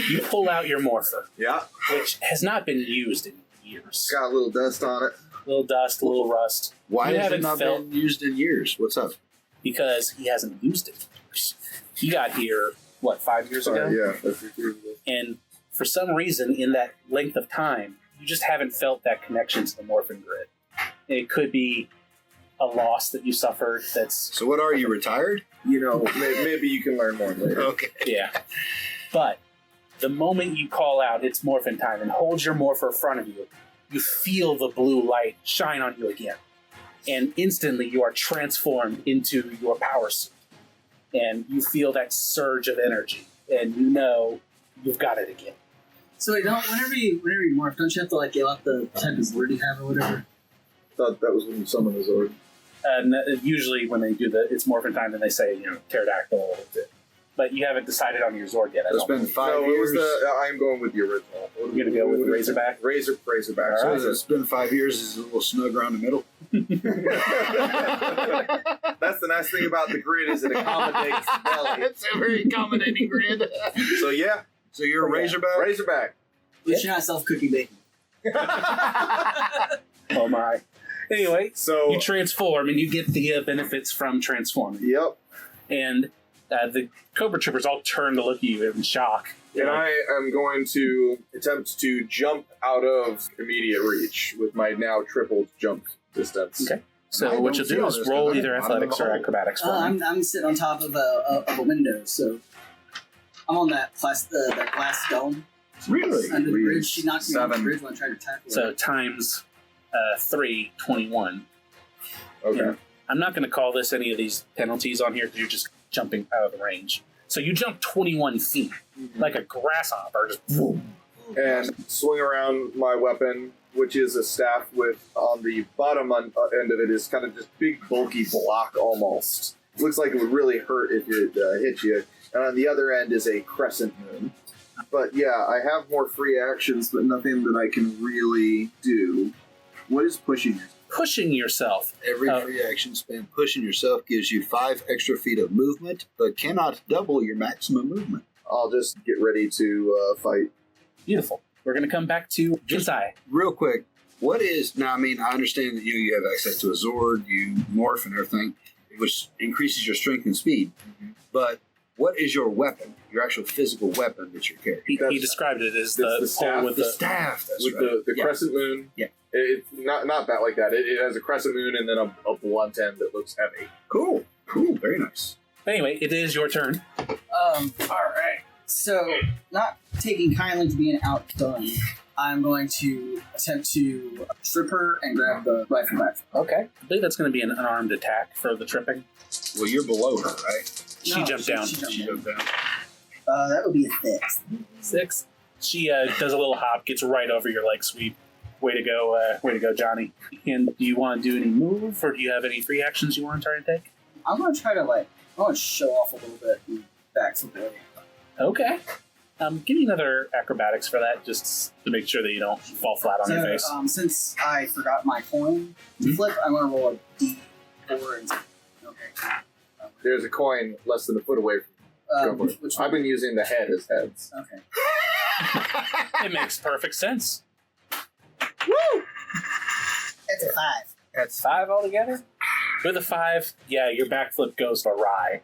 You pull out your morpher, Yeah, which has not been used in years. got a little dust on it. A little dust, a little rust. Why You has it haven't not felt- been used in years? What's up? Because he hasn't used it. He got here, 5 years ago? Yeah, that's true. And for some reason, in that length of time, you just haven't felt that connection to the morphin grid. It could be a loss that you suffered that's, So what are you, retired? You know, maybe you can learn more later. Okay. yeah. But the moment you call out, it's morphin time, and hold your morpher in front of you, you feel the blue light shine on you again. And instantly you are transformed into your power suit. And you feel that surge of energy, and you know you've got it again. So wait, whenever you morph, don't you have to like yell out the type of word you have or whatever? Thought that was when you summoned the Zord. And usually when they do it's morphin time, then they say, pterodactyl. But you haven't decided on your Zord yet. It's been 5 No, it years. was I'm going with the original. You're gonna go with Razorback? Razorback. All right. So it's been 5 years. It's a little snug around the middle. That's the nice thing about the grid is it accommodates the belly. It's a very accommodating grid. So yeah, So you're a Razorback? Razorback. At least you're not self-cooking bacon. Oh my. Anyway, So you transform, and you get the benefits from transforming. yep. And the Cobra Troopers all turn to look at you in shock. And I am going to attempt to jump out of immediate reach with my now tripled jump distance. Okay. So I what don't you'll see do all is this roll because either I'm in the athletics or hole. acrobatics for me. I'm sitting on top of a window, so I'm on that that glass dome Really? under the bridge. She knocked me off the 7. bridge when I tried to tackle So her. times 3, 21. Okay. Yeah. I'm not going to call this any of these penalties on here because you're just jumping out of the range. So you jump 21 feet like a grasshopper, just boom. And swing around my weapon, which is a staff with, on the bottom end of it is kind of just big, bulky block almost. Looks like it would really hurt if it hit you. And on the other end is a crescent moon. But yeah, I have more free actions, but nothing that I can really do. What is pushing you? Pushing yourself. Every free action spent pushing yourself gives you 5 extra feet of movement, but cannot double your maximum movement. I'll just get ready to fight. Beautiful. We're going to come back to Kensei. Real quick, what is now? I mean, I understand that you have access to a Zord, you morph and everything, which increases your strength and speed. But what is your weapon? Your actual physical weapon that you're carrying? He described it as the the staff. pole with The the staff. That's With right. the Yeah. crescent moon. Yeah. It's not that like that. It has a crescent moon and then a blunt end that looks heavy. Cool. Very nice. Anyway, it is your turn. All right. So, not taking kindly to being outdone, I'm going to attempt to trip her and grab the rifle back. Okay. I believe that's going to be an unarmed attack for the tripping. Well, you're below her, right? She jumped down. She She jumped jumped down. down. That would be a 6. 6. She does a little hop, gets right over your leg sweep. Way to go, Johnny. And do you want to do any move, or do you have any free actions you want to try to take? I'm going to try to, I want to show off a little bit and backflip away. Okay. Give me another acrobatics for that, just to make sure that you don't fall flat on your face. Since I forgot my coin to flip, I'm going to roll a D4 and okay. There's a coin less than a foot away from Which I've one? been using the head as heads. Okay. It makes perfect sense. Woo! That's a 5. That's 5 altogether? With a 5, yeah, your backflip goes awry.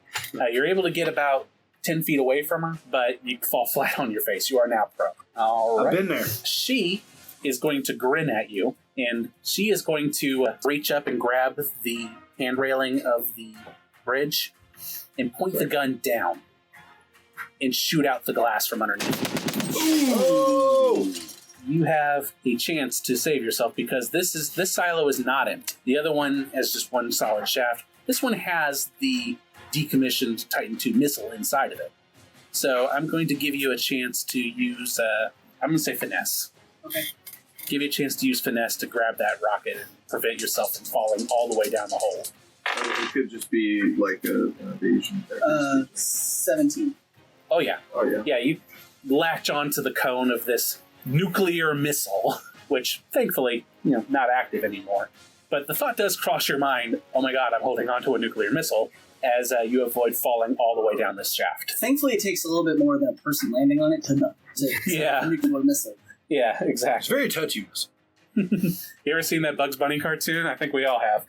You're able to get about 10 feet away from her, but you fall flat on your face. You are now prone. All I've right. been there. She is going to grin at you, and she is going to reach up and grab the handrailing of the bridge and point the gun down and shoot out the glass from underneath. Oh! You have a chance to save yourself because this silo is not empty. The other one has just one solid shaft. This one has the decommissioned Titan II missile inside of it. So I'm going to give you a chance to use, I'm going to say finesse. Okay. Give you a chance to use finesse to grab that rocket and prevent yourself from falling all the way down the hole. It could just be like an evasion. 17. Oh, yeah. Oh, yeah. Yeah, you latch onto the cone of this nuclear missile, which thankfully, not active anymore. But the thought does cross your mind, oh my god, I'm holding onto a nuclear missile, as you avoid falling all the way down this shaft. Thankfully, it takes a little bit more than a person landing on it to Yeah. a nuclear missile. Yeah, It's exactly. very touchy. You ever seen that Bugs Bunny cartoon? I think we all have.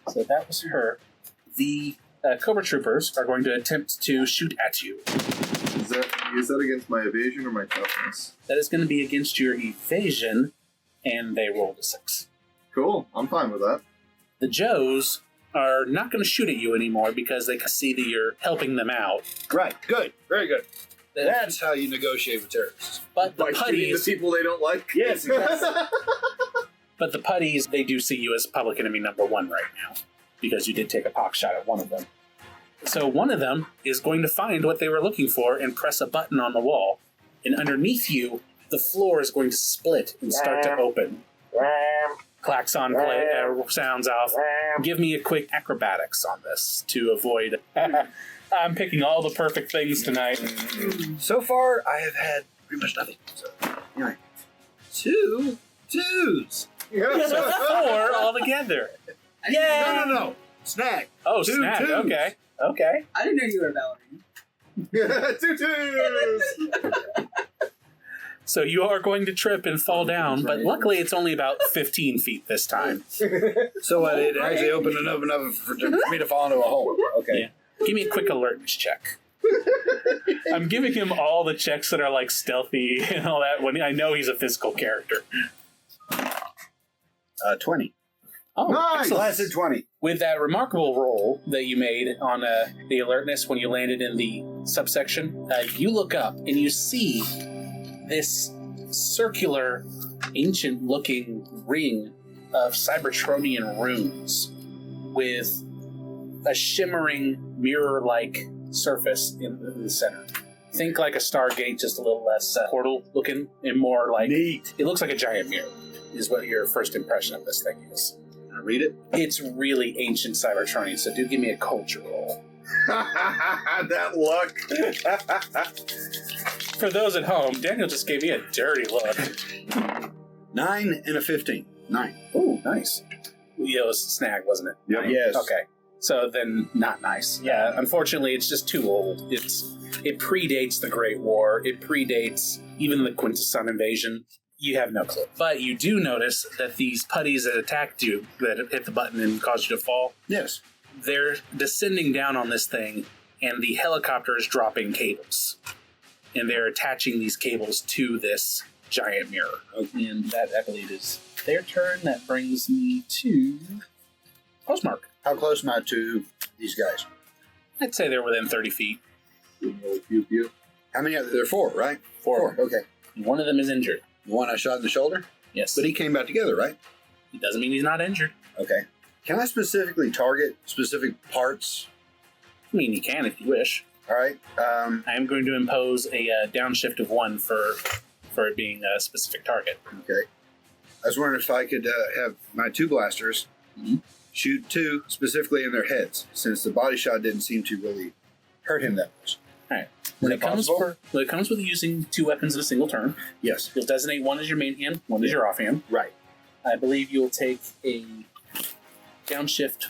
So that was her. The Cobra Troopers are going to attempt to shoot at you. Is that against my evasion or my toughness? That is going to be against your evasion, and they rolled a 6. Cool. I'm fine with that. The Joes are not going to shoot at you anymore because they can see that you're helping them out. Right. Good. Very good. That's how you negotiate with terrorists. But the By shooting the putties, people they don't like? Yes, exactly. but the putties, they do see you as public enemy number 1 right now because you did take a pock shot at one of them. So one of them is going to find what they were looking for and press a button on the wall. And underneath you, the floor is going to split and start to open. Klaxon sounds off. Give me a quick acrobatics on this to avoid... I'm picking all the perfect things tonight. So far, I have had pretty much nothing. So, anyway, 2 2s. So 4 altogether. Yay! No. Snag. Oh, 2 snap. 2s. Okay. I didn't know you were a ballerina. 2 2s! So you are going to trip and fall down, but luckily it's only about 15 feet this time. So what? It actually opened enough for me to fall into a hole. Okay. Yeah. Give me a quick alertness check. I'm giving him all the checks that are like stealthy and all that when I know he's a physical character. 20. Oh, Nice! excellent. Lasted 20. With that remarkable roll that you made on the alertness when you landed in the subsection, you look up and you see this circular, ancient-looking ring of Cybertronian runes with a shimmering, mirror-like surface in the center. Think like a Stargate, just a little less portal-looking and more like... Neat. It looks like a giant mirror, is what your first impression of this thing is. Can I read it? It's really ancient Cybertronian, so do give me a culture roll. That luck. For those at home, Daniel just gave me a dirty look. 9 and a 15. 9. Ooh, nice. Yeah, it was snag, wasn't it? Yep. Yes. Okay. So then, not nice. Yeah. Unfortunately, it's just too old. It predates the Great War. It predates even the Quintesson invasion. You have no clue. But you do notice that these putties that attacked you, that hit the button and caused you to fall, Yes. they're descending down on this thing, and the helicopter is dropping cables. And they're attaching these cables to this giant mirror. And that, I believe, is their turn. That brings me to Postmark. How close am I to these guys? I'd say they're within 30 feet. Pew, pew. How many are there? There are 4, right? 4. Okay. One of them is injured. The one I shot in the shoulder? Yes. But he came back together, right? It doesn't mean he's not injured. Okay. Can I specifically target specific parts? I mean, you can if you wish. All right. I am going to impose a downshift of 1 for it being a specific target. Okay. I was wondering if I could have my 2 blasters shoot 2 specifically in their heads, since the body shot didn't seem to really hurt him that much. All right. Is When that it comes possible? when it comes with using 2 weapons in a single turn, Yes. you'll designate one as your main hand, one as your offhand. Right. I believe you'll take a downshift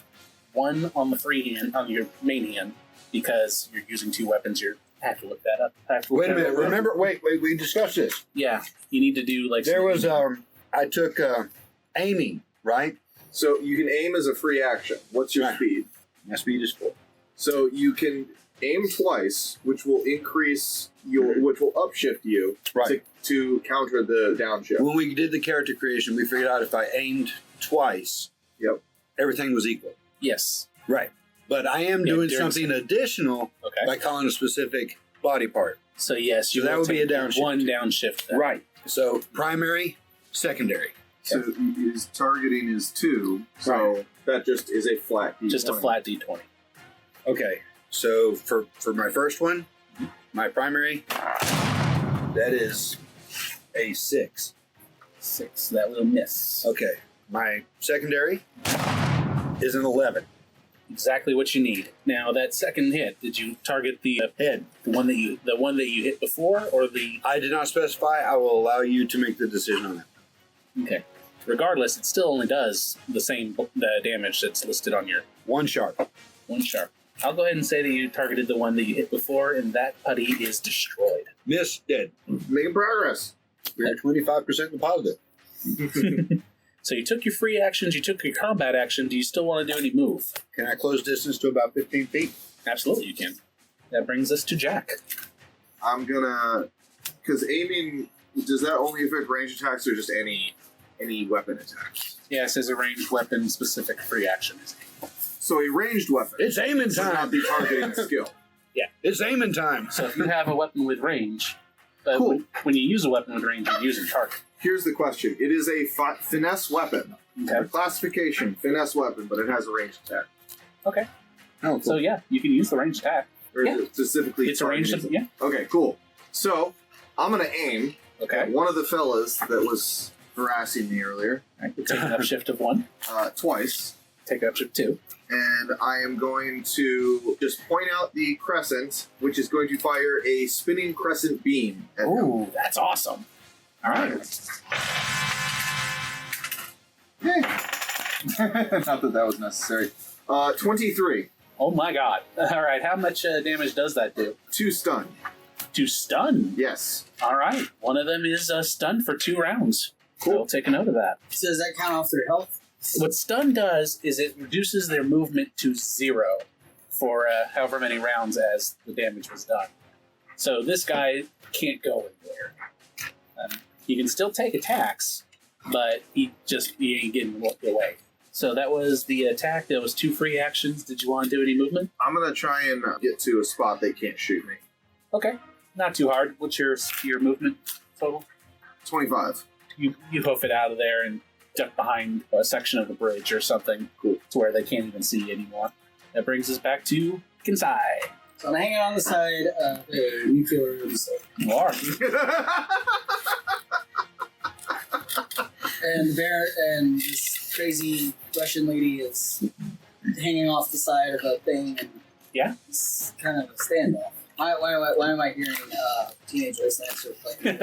1 on the free hand, on your main hand, because you're using 2 weapons. I have to look that up. Wait a minute. Remember? Wait. We discussed this. Yeah, you need to do like There was I took aiming. Right. So you can aim as a free action. What's your Right. speed? My speed is 4. So you can aim twice, which will increase which will upshift you Right. to counter the downshift. When we did the character creation, we figured out if I aimed twice, Yep. everything was equal. Yes. Right. But I am Yeah, doing during something additional Okay. by calling a specific body part. So yes, you So that will would be take a downshift. 1 downshift. Then. Right. So primary, secondary. So his targeting is 2, so that just is a flat D20. Just a flat D20. Okay, so for my first one, my primary, that is a 6. 6. That will miss. Okay, my secondary is an 11. Exactly what you need. Now that second hit, did you target the head, the one that you hit before, or the? I did not specify. I will allow you to make the decision on that. Okay. Regardless, it still only does the damage that's listed on your 1 sharp. 1 sharp. I'll go ahead and say that you targeted the one that you hit before, and that putty is destroyed. Miss, dead. Making progress. We're 25% in the positive. So you took your free actions, you took your combat action. Do you still want to do any move? Can I close distance to about 15 feet? Absolutely, you can. That brings us to Jack. I'm gonna, because aiming, does that only affect range attacks or just any weapon attacks? Yeah, it says a ranged weapon specific free action. So a ranged weapon. It's aiming Does not time. be targeting skill. It's aiming time. So if you have a weapon with range, but Cool. when you use a weapon with range, you're using target. Here's the question. It is a finesse weapon. Okay. Classification, finesse weapon, but it has a ranged attack. Okay. Oh, cool. So yeah, you can use the ranged attack. Or is Yeah. it specifically It's a ranged, targeting? yeah. Okay, cool. So, I'm going to aim Okay. at one of the fellas that was harassing me earlier All right, you take an upshift of 1. twice. Take an upshift 2. And I am going to just point out the crescent, which is going to fire a spinning crescent beam at him. Ooh, that's awesome. All right. Not that that was necessary. 23. Oh my god. All right, how much damage does that do? 2 stun. To stun. Yes. All right, one of them is stunned for 2 rounds. Cool. We'll take a note of that. So does that count off their health? What stun does is it reduces their movement to 0 for however many rounds as the damage was done. So this guy can't go anywhere. He can still take attacks, but he ain't getting away. So that was the attack. That was 2 free actions. Did you want to do any movement? I'm going to try and get to a spot they can't shoot me. Okay, not too hard. What's your movement total? 25. You hoof it out of there and duck behind a section of the bridge or something to where they can't even see you anymore. That brings us back to Kensei. So I'm hanging on the side of a nuclear missile. You are. And this crazy Russian lady is hanging off the side of a thing, and Yeah. it's kind of a standoff. Why am I hearing Teenage Wasteland playing?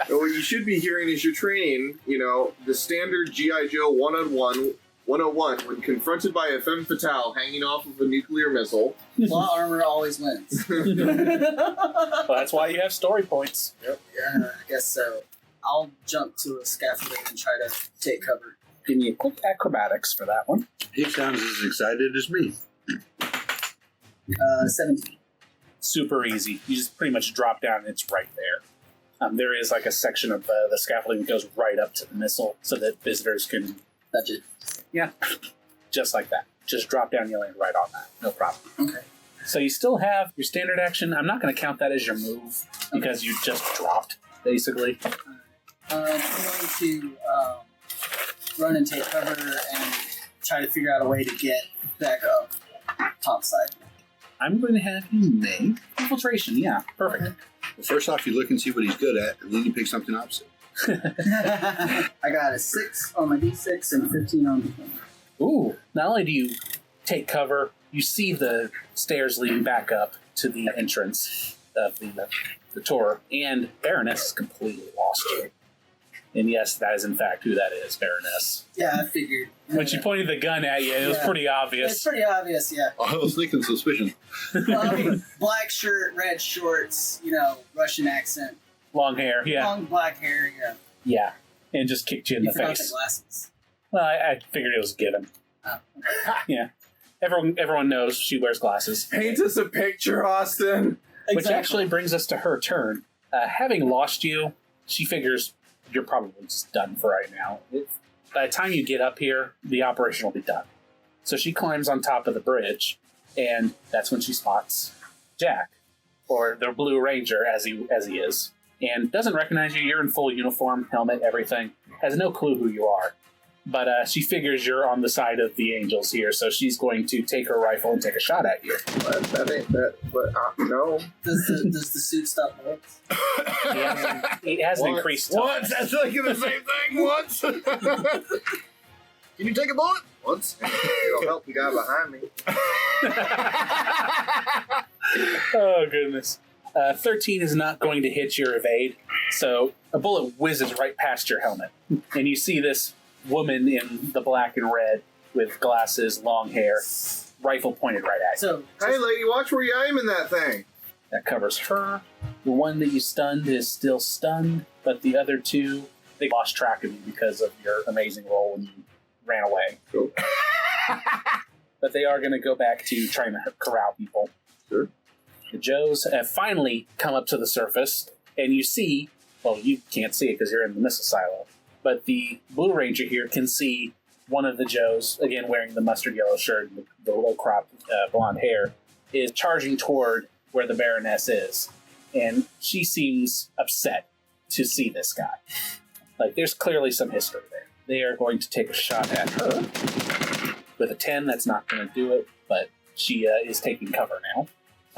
What you should be hearing is your training, the standard G.I. Joe 101, when confronted by a femme fatale hanging off of a nuclear missile. Law armor always wins. Well, that's why you have story points. Yeah, I guess so. I'll jump to a scaffolding and try to take cover. Give me a quick acrobatics for that one. He sounds as excited as me. 17. Super easy. You just pretty much drop down and it's right there. There is like a section of the scaffolding that goes right up to the missile so that visitors can, Touch it. yeah, just like that. Just drop down, you land right on that. No problem. Okay. So you still have your standard action. I'm not going to count that as your move because you just dropped, basically. I'm going to run and take cover and try to figure out a way to get back up top side. I'm going to have you make infiltration. Yeah, perfect. Well, first off, you look and see what he's good at, and then you pick something opposite. I got a 6 on my D6 and a 15 on the phone. Ooh, not only do you take cover, you see the stairs leading back up to the entrance of the tour, and Baroness has completely lost you. And yes, that is in fact who that is, Baroness. Yeah, I figured. When she pointed the gun at you, it was Yeah. pretty obvious. It's pretty obvious, yeah. I was thinking suspicion. Well, I mean, black shirt, red shorts, Russian accent, Long hair, yeah. long black hair, yeah. Yeah, and just kicked you in You the forgot the face. glasses. Well, I figured it was a given. Oh. Yeah. Everyone knows she wears glasses. Paint us a picture, Austin. Which actually brings us to her turn. Having lost you, she figures you're probably just done for right now. By the time you get up here, the operation will be done. So she climbs on top of the bridge, and that's when she spots Jack, or the Blue Ranger as he is, and doesn't recognize you. You're in full uniform, helmet, everything. has no clue who you are. But she figures you're on the side of the angels here, so she's going to take her rifle and take a shot at you. What? That ain't that. What? No. Does the suit stop bullets? It has an increased toughness. Once? That's like the same thing. Once? Can you take a bullet? Once. It'll help the guy behind me. Oh, goodness. 13 is not going to hit your evade, so a bullet whizzes right past your helmet. And you see this woman in the black and red with glasses, long hair, rifle pointed right at you. So, Hey, lady, watch where you aim in that thing. That covers her. The one that you stunned is still stunned, but the other two, they lost track of you because of your amazing roll when you ran away. Cool. But they are going to go back to trying to corral people. Sure. The Joes have finally come up to the surface, and you see, well, you can't see it because you're in the missile silo, but the Blue Ranger here can see one of the Joes, again wearing the mustard yellow shirt and the low-cropped blonde hair, is charging toward where the Baroness is. And she seems upset to see this guy. Like, there's clearly some history there. They are going to take a shot at her. With a 10, that's not going to do it, but she is taking cover now.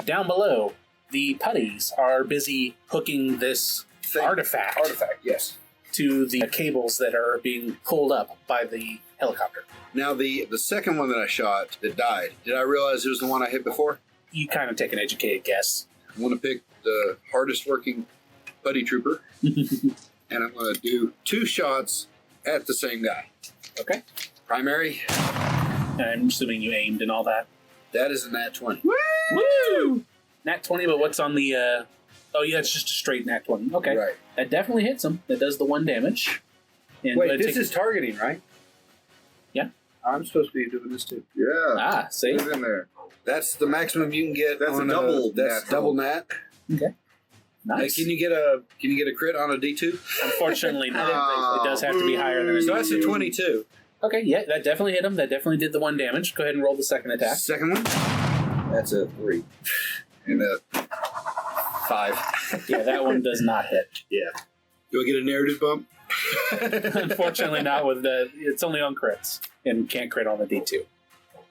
Down below, the putties are busy hooking this artifact Yes. to the cables that are being pulled up by the helicopter. Now, the second one that I shot that died, did I realize it was the one I hit before? You kind of take an educated guess. I'm going to pick the hardest working buddy trooper, and I'm going to do 2 shots at the same guy. Okay. Primary, And I'm assuming you aimed and all that. that is a nat 20. Woo! Nat 20, but what's on the... Oh, yeah, it's just a straight nat 20. Okay. Right. That definitely hits him. That does the 1 damage. And Wait, this is targeting, right? Yeah. I'm supposed to be doing this too. Yeah. see? Get in there. That's the maximum you can get. That's on a double That's nat. double nat. Nice. Can you get a crit on a D2? Unfortunately, not. It does have to be higher than a So that's a 22. Okay, yeah, that definitely hit him. That definitely did the 1 damage. Go ahead and roll the second attack. Second one. That's a 3. And a 5. Yeah, that one does not hit. Yeah. Do I get a narrative bump? Unfortunately, not with the... It's only on crits, and can't crit on the D2.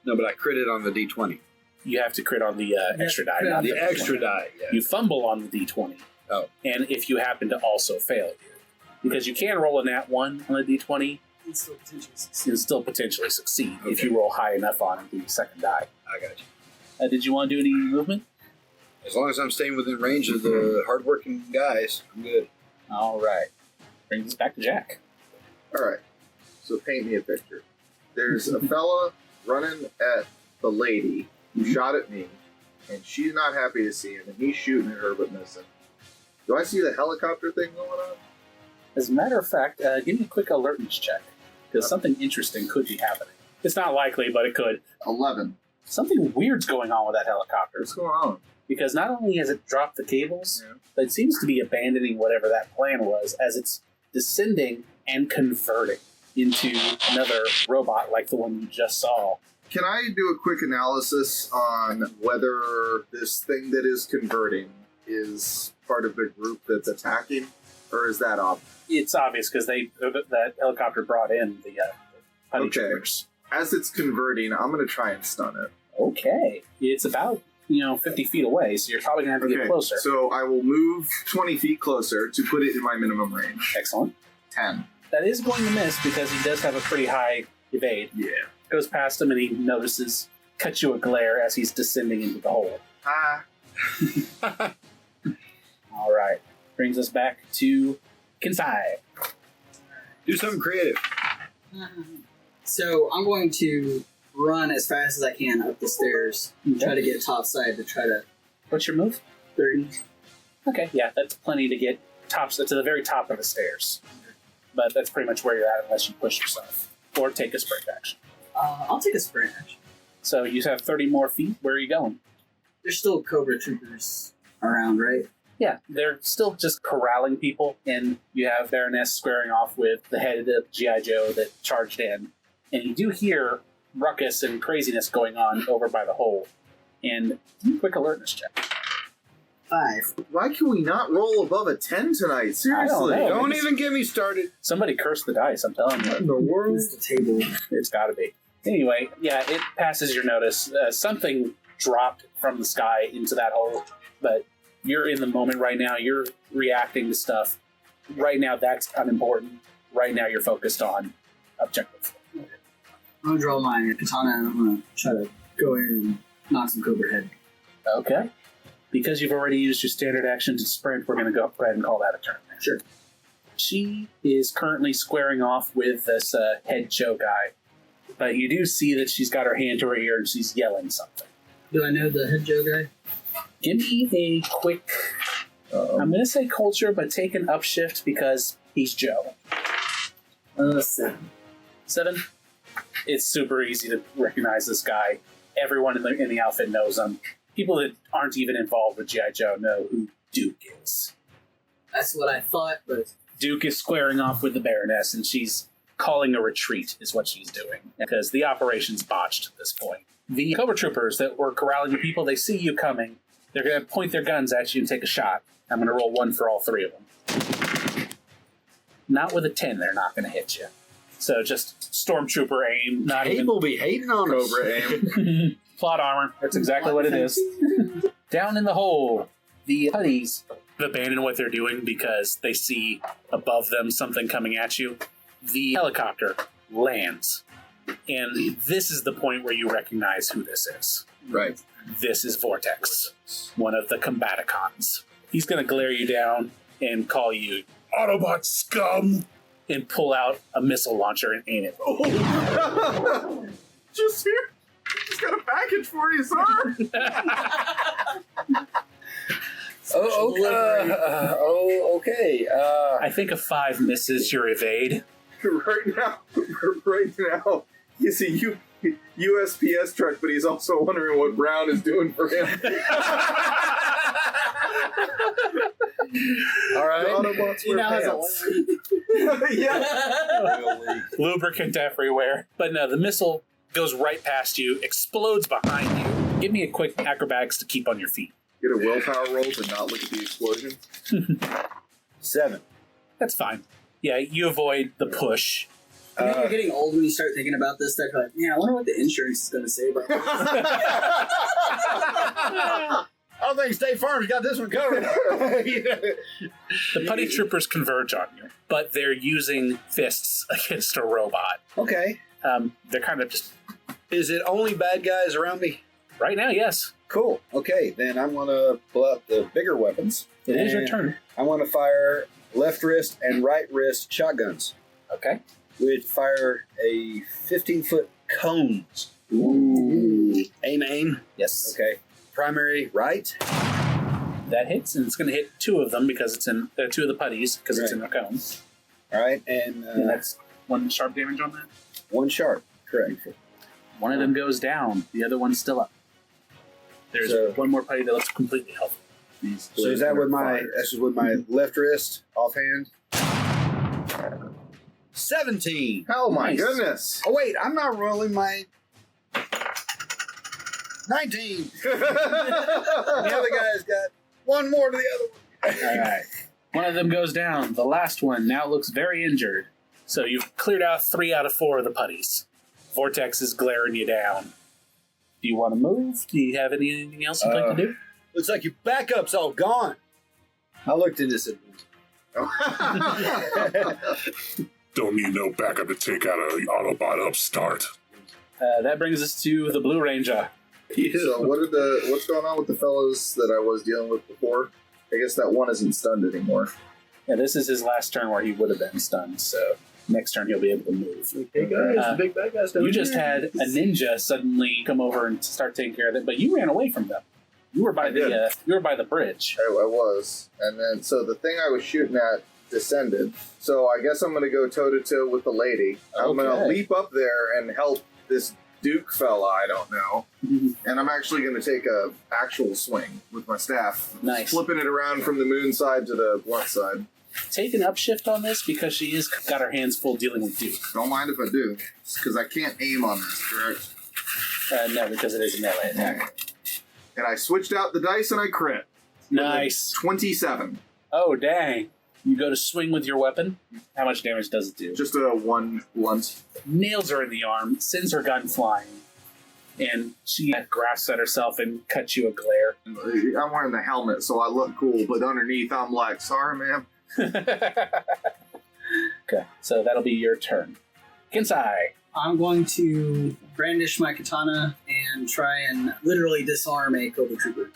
No, but I critted on the D20. You have to crit on the extra die. Not The extra die. Yeah. You fumble on the D20. Oh. And if you happen to also fail it, because you can roll a nat 1 on the D20, and still potentially succeed. and still potentially succeed if Okay. you roll high enough on the second die. I got you. Did you want to do any movement? As long as I'm staying within range of the hardworking guys, I'm good. All right. Brings us back to Jack. All right. So paint me a picture. There's a fella running at the lady who shot at me, and she's not happy to see him, and he's shooting at her but missing. Do I see the helicopter thing going on? As a matter of fact, give me a quick alertness check, because something interesting could be happening. It's not likely, but it could. 11. Something weird's going on with that helicopter, What's going on? because not only has it dropped the cables, Yeah. but it seems to be abandoning whatever that plan was as it's descending and converting into another robot like the one you just saw. Can I do a quick analysis on whether this thing that is converting is part of the group that's attacking, or is that off? It's obvious because that helicopter brought in the honey Okay. troopers. As it's converting, I'm going to try and stun it. Okay. It's about 50 feet away, so you're probably going to have to get closer. So I will move 20 feet closer to put it in my minimum range. Excellent. 10. That is going to miss because he does have a pretty high evade. Yeah. Goes past him and he notices, cuts you a glare as he's descending into the hole. Ah. All right. Brings us back to Kensei. Do something creative. So I'm going to run as fast as I can up the stairs, try to get topside to try to What's your move? 30. Okay, yeah, that's plenty to get to the very top of the stairs. But that's pretty much where you're at unless you push yourself. Or take a sprint action. I'll take a sprint action. So you have 30 more feet. Where are you going? There's still Cobra troopers around, right? Yeah, they're still just corralling people, and you have Baroness squaring off with the head of the G.I. Joe that charged in. And you do hear ruckus and craziness going on over by the hole. And do a quick alertness check. 5. Why can we not roll above a 10 tonight? Seriously. know. Don't even get me started. Somebody cursed the dice, I'm telling you. In the world? It's the table. It's gotta be. Anyway, yeah, it passes your notice. Something dropped from the sky into that hole, but you're in the moment right now. You're reacting to stuff. Right now, that's unimportant. Right now, you're focused on objective. I'm gonna draw my katana and I'm gonna try to go in and knock some Cobra head. Okay. Because you've already used your standard action to sprint, we're going to go ahead and call that a turn. Sure. She is currently squaring off with this head Joe guy, but you do see that she's got her hand to her ear and she's yelling something. Do I know the head Joe guy? Give me a quick, I'm going to say culture, but take an upshift because he's Joe. 7. 7? It's super easy to recognize this guy. Everyone in the outfit knows him. People that aren't even involved with G.I. Joe know who Duke is. That's what I thought, but... Duke is squaring off with the Baroness, and she's calling a retreat, is what she's doing, because the operation's botched at this point. The Cobra Troopers that were corralling the people, they see you coming. They're going to point their guns at you and take a shot. I'm going to roll 1 for all 3 of them. Not with a 10, they're not going to hit you. So just Stormtrooper aim, not Abe even... will be hating on us. Cobra aim. Plot armor. That's exactly what it is. Down in the hole, the putties abandon what they're doing because they see above them something coming at you. The helicopter lands. And this is the point where you recognize who this is. Right. This is Vortex, one of the Combaticons. He's going to glare you down and call you Autobot scum and pull out a missile launcher and aim it. Oh. Just here. Just got a package for you, sir. Okay. I think a 5 misses your evade. Right now, he's a USPS truck, but he's also wondering what Brown is doing for him. All right. The Autobots He now wear has a pants. leak. Yeah. Lubricant everywhere. But no, the missile goes right past you, explodes behind you. Give me a quick acrobatics to keep on your feet. Get a willpower roll to not look at the explosion. 7. That's fine. Yeah, you avoid the push. You know, you're getting old when you start thinking about this stuff. Like, yeah, I wonder what the insurance is going to say about this. I don't think State Farm's got this one covered. The putty troopers converge on you, but they're using fists against a robot. Okay. They're kind of just... Is it only bad guys around me? Right now, yes. Cool. Okay, then I'm going to pull out the bigger weapons. It is your And turn. I want to fire left wrist and right wrist shotguns, Okay. which fire a 15-foot cone. Ooh. Aim. Yes. Okay. Primary right. That hits, and it's going to hit 2 of them because it's in... 2 of the putties because it's in the cone. All right, and And that's 1 sharp damage on that. 1 sharp. Correct. One of them goes down. The other one's still up. There's So- 1 more putty that looks completely healthy. So is that with my? That's just with my left wrist offhand. 17. Oh my Nice. goodness. Oh wait, I'm not rolling my 19. The other guy's got 1 more to the other one. All right. One of them goes down. The last one now looks very injured. So you've cleared out 3 out of 4 of the putties. Vortex is glaring you down. Do you want to move? Do you have anything else you'd like to do? Looks like your backup's all gone. I looked into this. Don't need no backup to take out a Autobot upstart. That brings us to the Blue Ranger. So what's going on with the fellows that I was dealing with before? I guess that one isn't stunned anymore. Yeah, this is his last turn where he would have been stunned, so next turn he'll be able to move. Hey guys, the big bad guys down You just here. had a ninja suddenly come over and start taking care of it, but you ran away from them. You were by the bridge. I was. And then, so the thing I was shooting at descended. So I guess I'm going to go toe-to-toe with the lady. I'm going to Okay. leap up there and help this Duke fella, I don't know. And I'm actually going to take a actual swing with my staff. Nice. Flipping it around from the moon side to the blunt side. Take an upshift on this because she is got her hands full dealing with Duke. Don't mind if I do. Because I can't aim on this, correct? No, because it is a melee attack. And I switched out the dice and I crit. Nice. 27. Oh, dang. You go to swing with your weapon. How much damage does it do? Just a 1 blunt. Nails her in the arm, sends her gun flying, and she grasps at herself and cuts you a glare. I'm wearing the helmet, so I look cool, but underneath I'm like, sorry, ma'am. Okay, so that'll be your turn. Kensei. I'm going to brandish my katana and try and literally disarm a Cobra Trooper.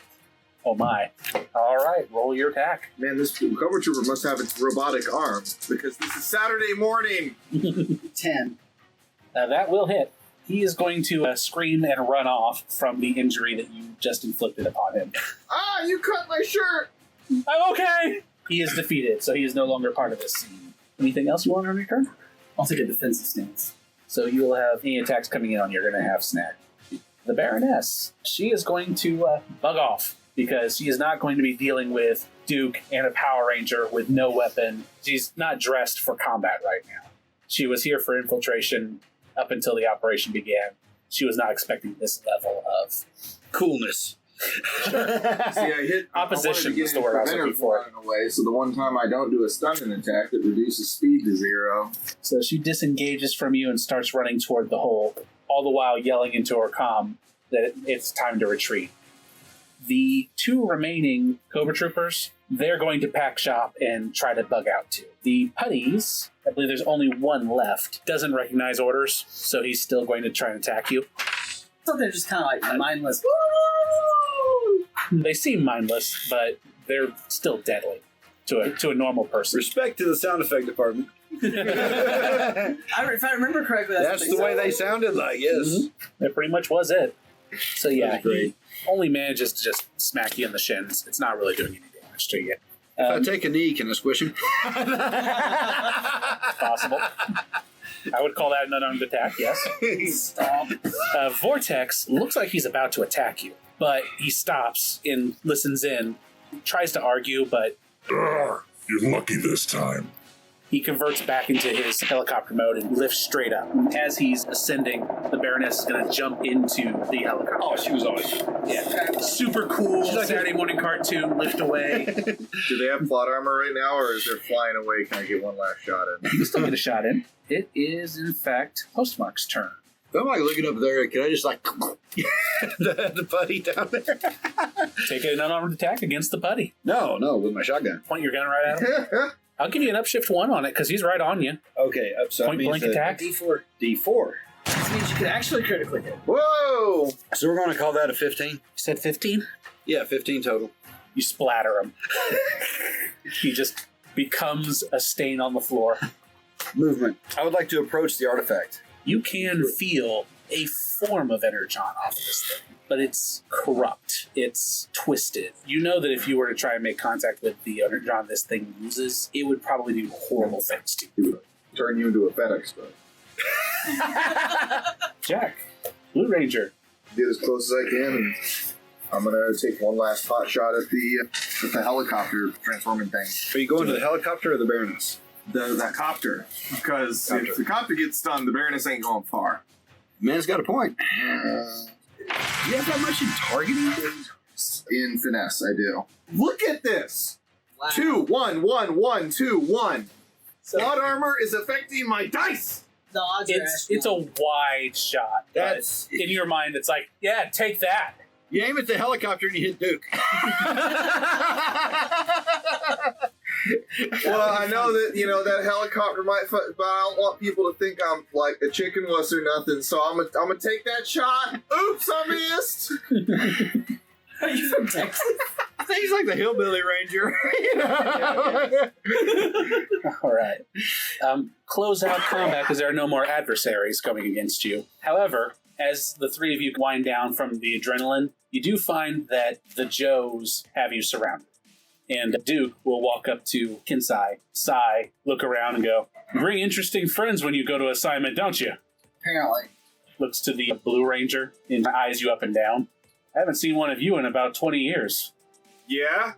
Oh my. All right, roll your attack. Man, this Cobra Trooper must have its robotic arm, because this is Saturday morning. 10. That will hit. He is going to scream and run off from the injury that you just inflicted upon him. Ah, you cut my shirt! I'm okay! He is defeated, so he is no longer part of this scene. Anything else you want on your turn? I'll take a defensive stance. So you will have any attacks coming in on you're going to have snag. The Baroness, she is going to bug off because she is not going to be dealing with Duke and a Power Ranger with no weapon. She's not dressed for combat right now. She was here for infiltration up until the operation began. She was not expecting this level of Coolness. See, I hit opposition is the word I was looking for. running away, so the one time I don't do a stunning attack, it reduces speed to 0. So she disengages from you and starts running toward the hole, all the while yelling into her comm that it's time to retreat. The 2 remaining Cobra Troopers, they're going to pack shop and try to bug out too. The putties, I believe there's only 1 left, doesn't recognize orders, so he's still going to try and attack you. So they're just kind of like mindless. They seem mindless, but they're still deadly to a normal person. Respect to the sound effect department. If I remember correctly, That's the way they sounded like, yes. Mhm. That pretty much was it. So yeah, That's great. he only manages to just smack you in the shins. It's not really doing any damage to you. If I take a knee, can I squish him? Possible. I would call that an unarmed attack, yes. Stop. Vortex looks like he's about to attack you, but he stops and listens in, tries to argue, but You're lucky this time. he converts back into his helicopter mode and lifts straight up. As he's ascending, the Baroness is going to jump into the helicopter. Oh, she was awesome. Yeah. Super cool She's like Saturday morning cartoon, lift away. Do they have plot armor right now, or is there flying away? Can I get one last shot in? You can still get a shot in. It is, in fact, Postmark's turn. If I'm like looking up there, can I just like the putty down there? Take an unarmed attack against the putty. No, with my shotgun. Point your gun right at him. I'll give you an upshift 1 on it because he's right on you. Okay, up so Point blank attack. D4. D4. This means you could actually critically hit. Whoa! So we're going to call that a 15? You said 15? Yeah, 15 total. You splatter him. He just becomes a stain on the floor. Movement. I would like to approach the artifact. You can feel a form of energon off of this thing, but it's corrupt. It's twisted. You know that if you were to try and make contact with the energon this thing uses, it would probably do horrible things to you. Turn you into a FedEx truck. Jack, Blue Ranger. Get as close as I can, and I'm gonna take one last pot shot at the helicopter transforming thing. Are you going to the helicopter or the Baroness? The copter, because if the copter gets stunned, the Baroness ain't going far. Man's got a point. Do you have that much in targeting? In finesse, I do. Look at this. Wow. 2, 1, 1, 1, 2, 1. So Plot armor is affecting my dice. the odds are It's a wide shot. but That's- in your mind. It's like, yeah, take that. You aim at the helicopter and you hit Duke. Well, I know that, that helicopter might, but I don't want people to think I'm like a chicken wuss or nothing, so I'm gonna take that shot. Oops, I missed. Are you from Texas? I think he's like the hillbilly ranger. All right. Close out combat because there are no more adversaries coming against you. However, as the 3 of you wind down from the adrenaline, you do find that the Joes have you surrounded. And Duke will walk up to Kensei, sigh, look around and go, "Very interesting friends when you go to assignment, don't you?" Apparently. Looks to the Blue Ranger and eyes you up and down. "I haven't seen one of you in about 20 years. Yeah?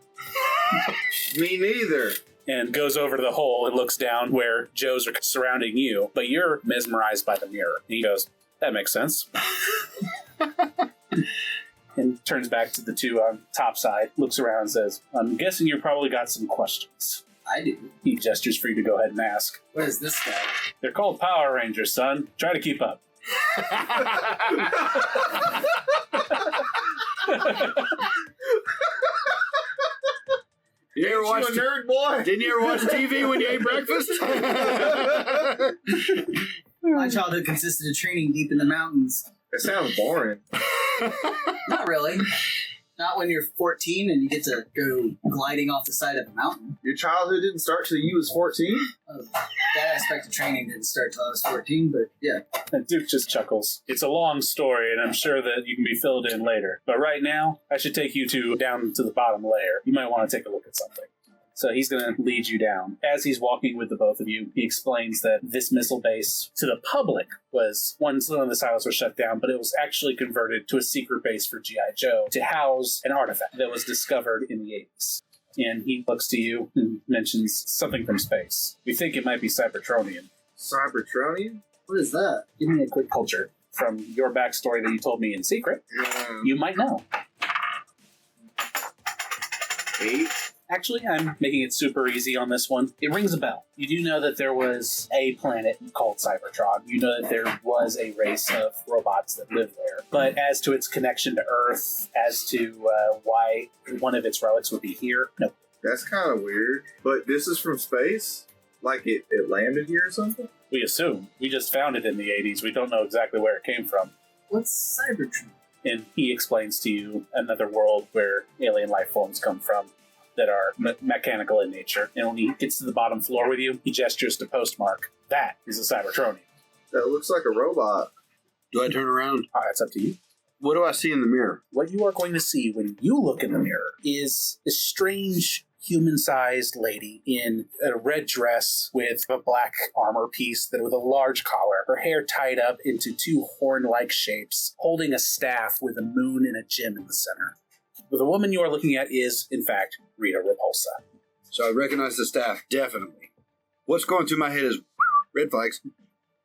Me neither. And goes over to the hole and looks down where Joes are surrounding you, but you're mesmerized by the mirror. And he goes, "That makes sense." and turns back to the two on top side, looks around and says, I'm guessing you probably got some questions. I do. He gestures for you to go ahead and ask. What is this guy? They're called Power Rangers, son. Try to keep up. You ever watch a nerd boy? Didn't you ever watch TV when you ate breakfast? My childhood consisted of training deep in the mountains. It sounds boring. Not really. Not when you're 14 and you get to go gliding off the side of a mountain. Your childhood didn't start till you was 14? That aspect of training didn't start till I was 14, but yeah. And Duke just chuckles. It's a long story, and I'm sure that you can be filled in later. But right now, I should take you down to the bottom layer. You might want to take a look at something. So he's going to lead you down. As he's walking with the both of you, he explains that this missile base to the public was, once one of the silos were shut down, but it was actually converted to a secret base for G.I. Joe to house an artifact that was discovered in the 80s. And he looks to you and mentions something from space. We think it might be Cybertronian. Cybertronian? What is that? Give me a quick culture from your backstory that you told me in secret. You might know. 8? Actually, I'm making it super easy on this one. It rings a bell. You do know that there was a planet called Cybertron. You know that there was a race of robots that lived there. But as to its connection to Earth, as to why one of its relics would be here, no. That's kind of weird. But this is from space? Like it landed here or something? We assume. We just found it in the 80s. We don't know exactly where it came from. What's Cybertron? And he explains to you another world where alien life forms come from that are mechanical in nature. And when he gets to the bottom floor with you, he gestures to Postmark. That is a Cybertronian. That looks like a robot. Do I turn around? It's up to you. What do I see in the mirror? What you are going to see when you look in the mirror is a strange human-sized lady in a red dress with a black armor piece with a large collar, her hair tied up into two horn-like shapes, holding a staff with a moon and a gem in the center. The woman you are looking at is, in fact, Rita Repulsa. So I recognize the staff, definitely. What's going through my head is red flags.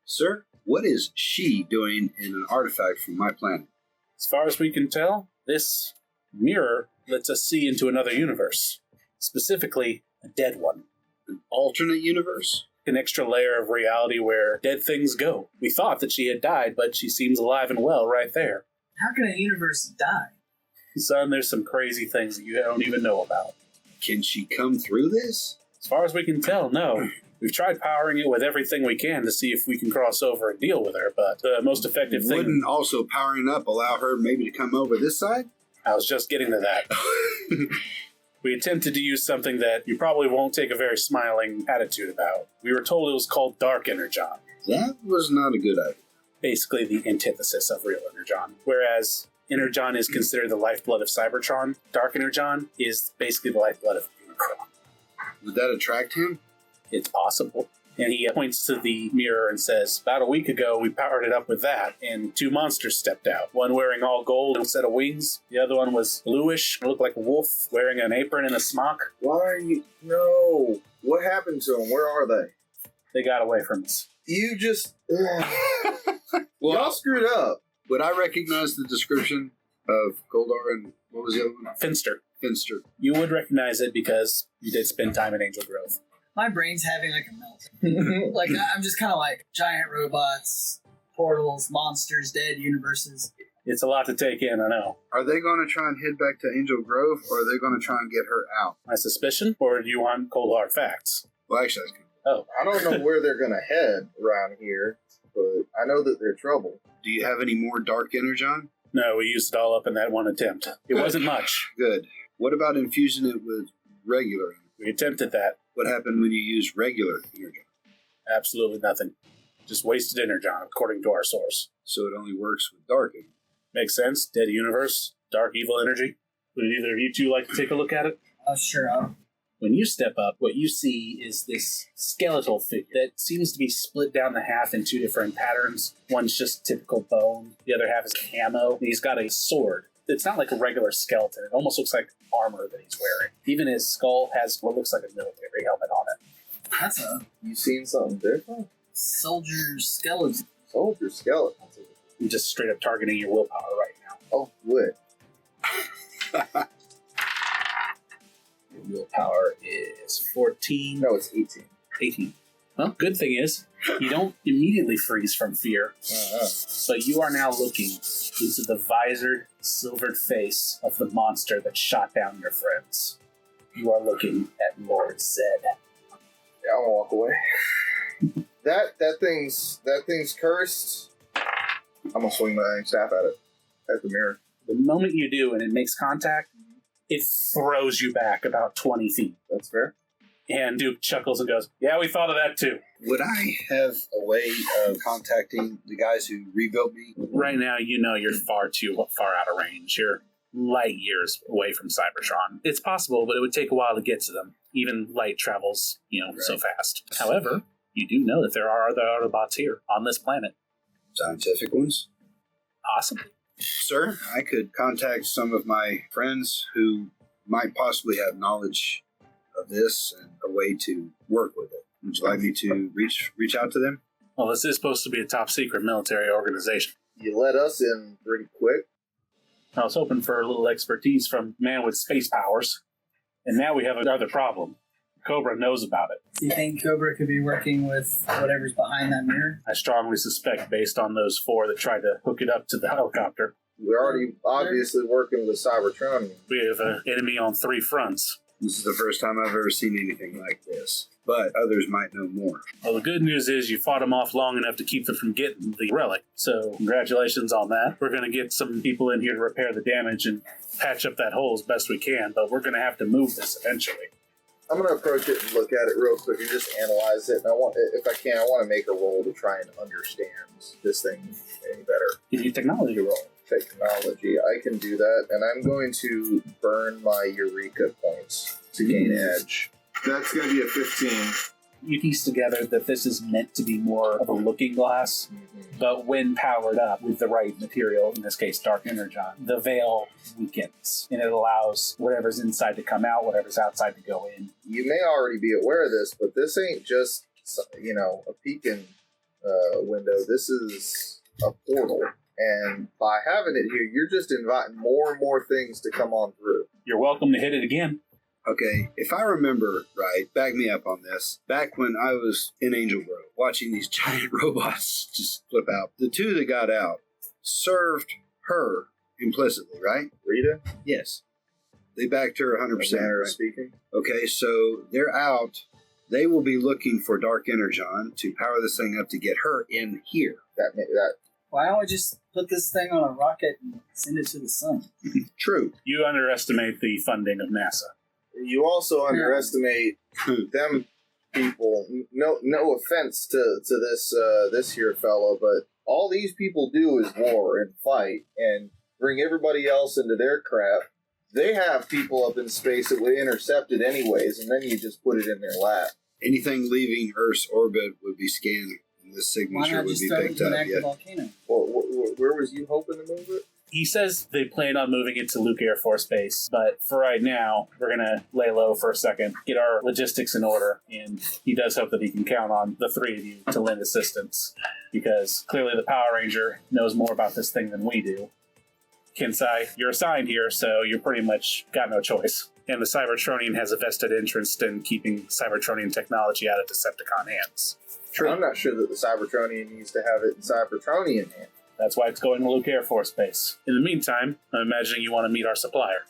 Sir, what is she doing in an artifact from my planet? As far as we can tell, this mirror lets us see into another universe. Specifically, a dead one. An alternate universe? An extra layer of reality where dead things go. We thought that she had died, but she seems alive and well right there. How can a universe die? Son, there's some crazy things that you don't even know about. Can she come through this? As far as we can tell, no. We've tried powering it with everything we can to see if we can cross over and deal with her, but the most effective thing... Wouldn't also powering up allow her maybe to come over this side? I was just getting to that. We attempted to use something that you probably won't take a very smiling attitude about. We were told it was called Dark Energon. That was not a good idea. Basically the antithesis of real Energon. Whereas Energon is considered the lifeblood of Cybertron, Dark Energon is basically the lifeblood of Unicron. Would that attract him? It's possible. And he points to the mirror and says, about a week ago, we powered it up with that, and two monsters stepped out. One wearing all gold and a set of wings. The other one was bluish, looked like a wolf, wearing an apron and a smock. Why are you... No. What happened to them? Where are they? They got away from us. You just... Well, y'all screwed up. would I recognize the description of Goldar and what was the other one? Finster. Finster. You would recognize it because you did spend time in Angel Grove. My brain's having like a melt. Like, I'm just kind of like giant robots, portals, monsters, dead universes. It's a lot to take in, I know. Are they going to try and head back to Angel Grove, or are they going to try and get her out? My suspicion? Or do you want cold hard facts? Well, actually, that's good. Oh. I don't know where they're going to head around here, but I know that they're trouble. Do you have any more Dark Energon? No, we used it all up in that one attempt. It wasn't much. Good. What about infusing it with regular? We attempted that. What happened when you used regular Energon? Absolutely nothing. Just wasted Energon, according to our source. So it only works with Dark Energon. Makes sense. Dead universe, dark evil energy. Would either of you two like to take a look at it? Oh, sure. When you step up, what you see is this skeletal figure that seems to be split down the half in two different patterns. One's just typical bone. The other half is camo. And he's got a sword. It's not like a regular skeleton. It almost looks like armor that he's wearing. Even his skull has what looks like a military helmet on it. That's a You seen something different? soldier skeleton. Soldier skeleton. I'm just straight up targeting your willpower right now. Oh, what? Willpower is 14. No, it's 18. 18. Well, good thing is, you don't immediately freeze from fear, but you are now looking into the visored, silvered face of the monster that shot down your friends. You are looking at Lord Zed. Yeah, I'll walk away. that thing's cursed. I'm gonna swing my staff at it, at the mirror. The moment you do and it makes contact, it throws you back about 20 feet. That's fair. And Duke chuckles and goes, yeah, we thought of that too. Would I have a way of contacting the guys who rebuilt me? Right now, you know you're far out of range. You're light years away from Cybertron. It's possible, but it would take a while to get to them. Even light travels, so fast. However, you do know that there are other Autobots here on this planet. Scientific ones? Possibly. Sir, I could contact some of my friends who might possibly have knowledge of this and a way to work with it. Would you like me to reach out to them? Well, this is supposed to be a top secret military organization. You let us in pretty quick. I was hoping for a little expertise from a man with space powers, and now we have another problem. Cobra knows about it. Do you think Cobra could be working with whatever's behind that mirror? I strongly suspect, based on those 4 that tried to hook it up to the helicopter. We're already obviously working with Cybertronians. We have an enemy on 3 fronts. This is the first time I've ever seen anything like this, but others might know more. Well, the good news is you fought them off long enough to keep them from getting the relic. So congratulations on that. We're going to get some people in here to repair the damage and patch up that hole as best we can, but we're going to have to move this eventually. I'm going to approach it and look at it real quick and just analyze it. And I want to make a roll to try and understand this thing any better. Give you technology roll. Technology. I can do that, and I'm going to burn my Eureka points to gain edge. That's going to be a 15. You piece together that this is meant to be more of a looking glass, but when powered up with the right material, in this case dark energon, the veil weakens, and it allows whatever's inside to come out, whatever's outside to go in. You may already be aware of this, but this ain't just, a peeking window. This is a portal. And by having it here, you're just inviting more and more things to come on through. You're welcome to hit it again. Okay, if I remember right, back me up on this. Back when I was in Angel Grove, watching these giant robots just flip out, the 2 that got out served her implicitly, right? Rita? Yes. They backed her 100%. Manner of right? speaking. Okay, so they're out. They will be looking for Dark Energon to power this thing up to get her in here. That Why don't we just put this thing on a rocket and send it to the sun? True. You underestimate the funding of NASA. You also underestimate them people. No offense to this here fellow, but all these people do is war and fight and bring everybody else into their crap. They have people up in space that would intercept it anyways, and then you just put it in their lap. Anything leaving Earth's orbit would be scanned, and this signature would be picked up. Yeah. Volcano? Where was you hoping to move it? He says they plan on moving it to Luke Air Force Base, but for right now, we're going to lay low for a second, get our logistics in order, and he does hope that he can count on the 3 of you to lend assistance, because clearly the Power Ranger knows more about this thing than we do. Kensei, you're assigned here, so you pretty much got no choice. And the Cybertronian has a vested interest in keeping Cybertronian technology out of Decepticon hands. True. I'm not sure that the Cybertronian needs to have it in Cybertronian hands. That's why it's going to Luke Air Force Base. In the meantime, I'm imagining you want to meet our supplier.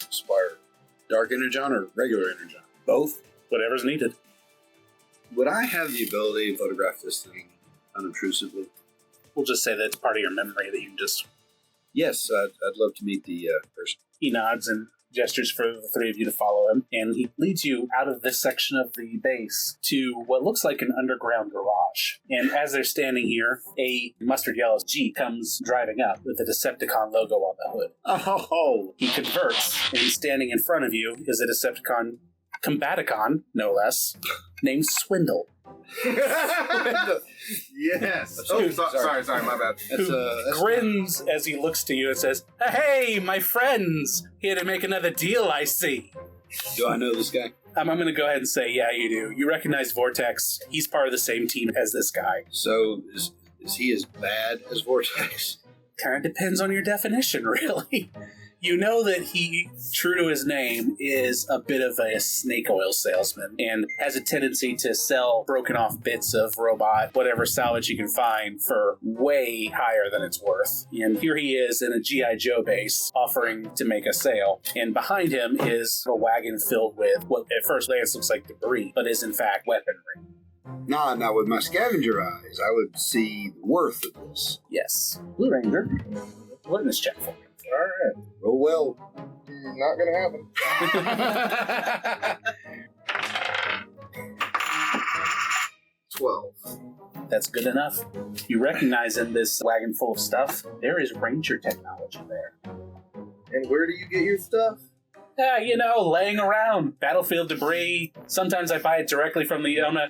Supplier. Dark Energon or regular Energon? Both? Whatever's needed. Would I have the ability to photograph this thing unobtrusively? We'll just say that it's part of your memory that you can just... Yes, I'd love to meet the person. He nods and gestures for the 3 of you to follow him, and he leads you out of this section of the base to what looks like an underground garage. And as they're standing here, a mustard yellow Jeep comes driving up with the Decepticon logo on the hood. Oh! He converts, and standing in front of you is a Decepticon Combaticon, no less, named Swindle. Yes. Oh, sorry, my bad. Who grins as he looks to you and says, "Hey, my friends! Here to make another deal, I see." Do I know this guy? I'm going to go ahead and say, yeah, you do. You recognize Vortex. He's part of the same team as this guy. So, is he as bad as Vortex? Kind of depends on your definition, really. You know that he, true to his name, is a bit of a snake oil salesman and has a tendency to sell broken off bits of robot, whatever salvage he can find, for way higher than it's worth. And here he is in a G.I. Joe base offering to make a sale. And behind him is a wagon filled with what at first glance looks like debris, but is in fact weaponry. Nah, not with my scavenger eyes. I would see the worth of this. Yes. Blue Ranger, witness check for me. All right. Roll well. Not gonna happen. 12. That's good enough. You recognize in this wagon full of stuff, there is Ranger technology there. And where do you get your stuff? Laying around. Battlefield debris. Sometimes I buy it directly from the owner.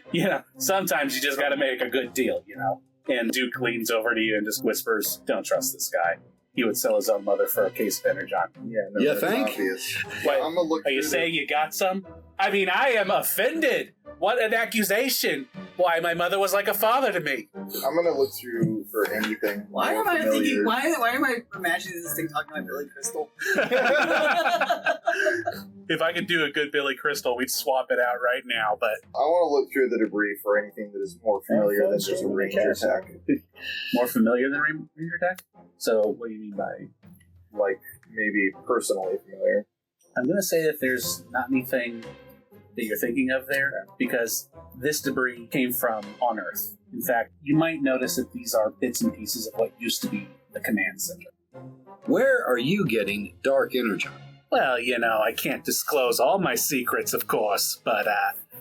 Sometimes you just gotta make a good deal, And Duke leans over to you and just whispers, don't trust this guy. He would sell his own mother for a case of Energon. Yeah, no, You that's think? obvious. What? I'm gonna look Are you through saying you got some? I mean, I am offended. What an accusation. Why, my mother was like a father to me. I'm gonna look through for anything. Why more am I familiar. thinking? Why am I imagining this thing talking like Billy Crystal? If I could do a good Billy Crystal, we'd swap it out right now, but... I want to look through the debris for anything that is more familiar than just a ranger tech. More familiar than Ranger Tech? So, what do you mean by... Like, maybe personally familiar. I'm going to say that there's not anything that you're thinking of there, because this debris came from on Earth. In fact, you might notice that these are bits and pieces of what used to be the command center. Where are you getting dark energy? Well, I can't disclose all my secrets, of course, but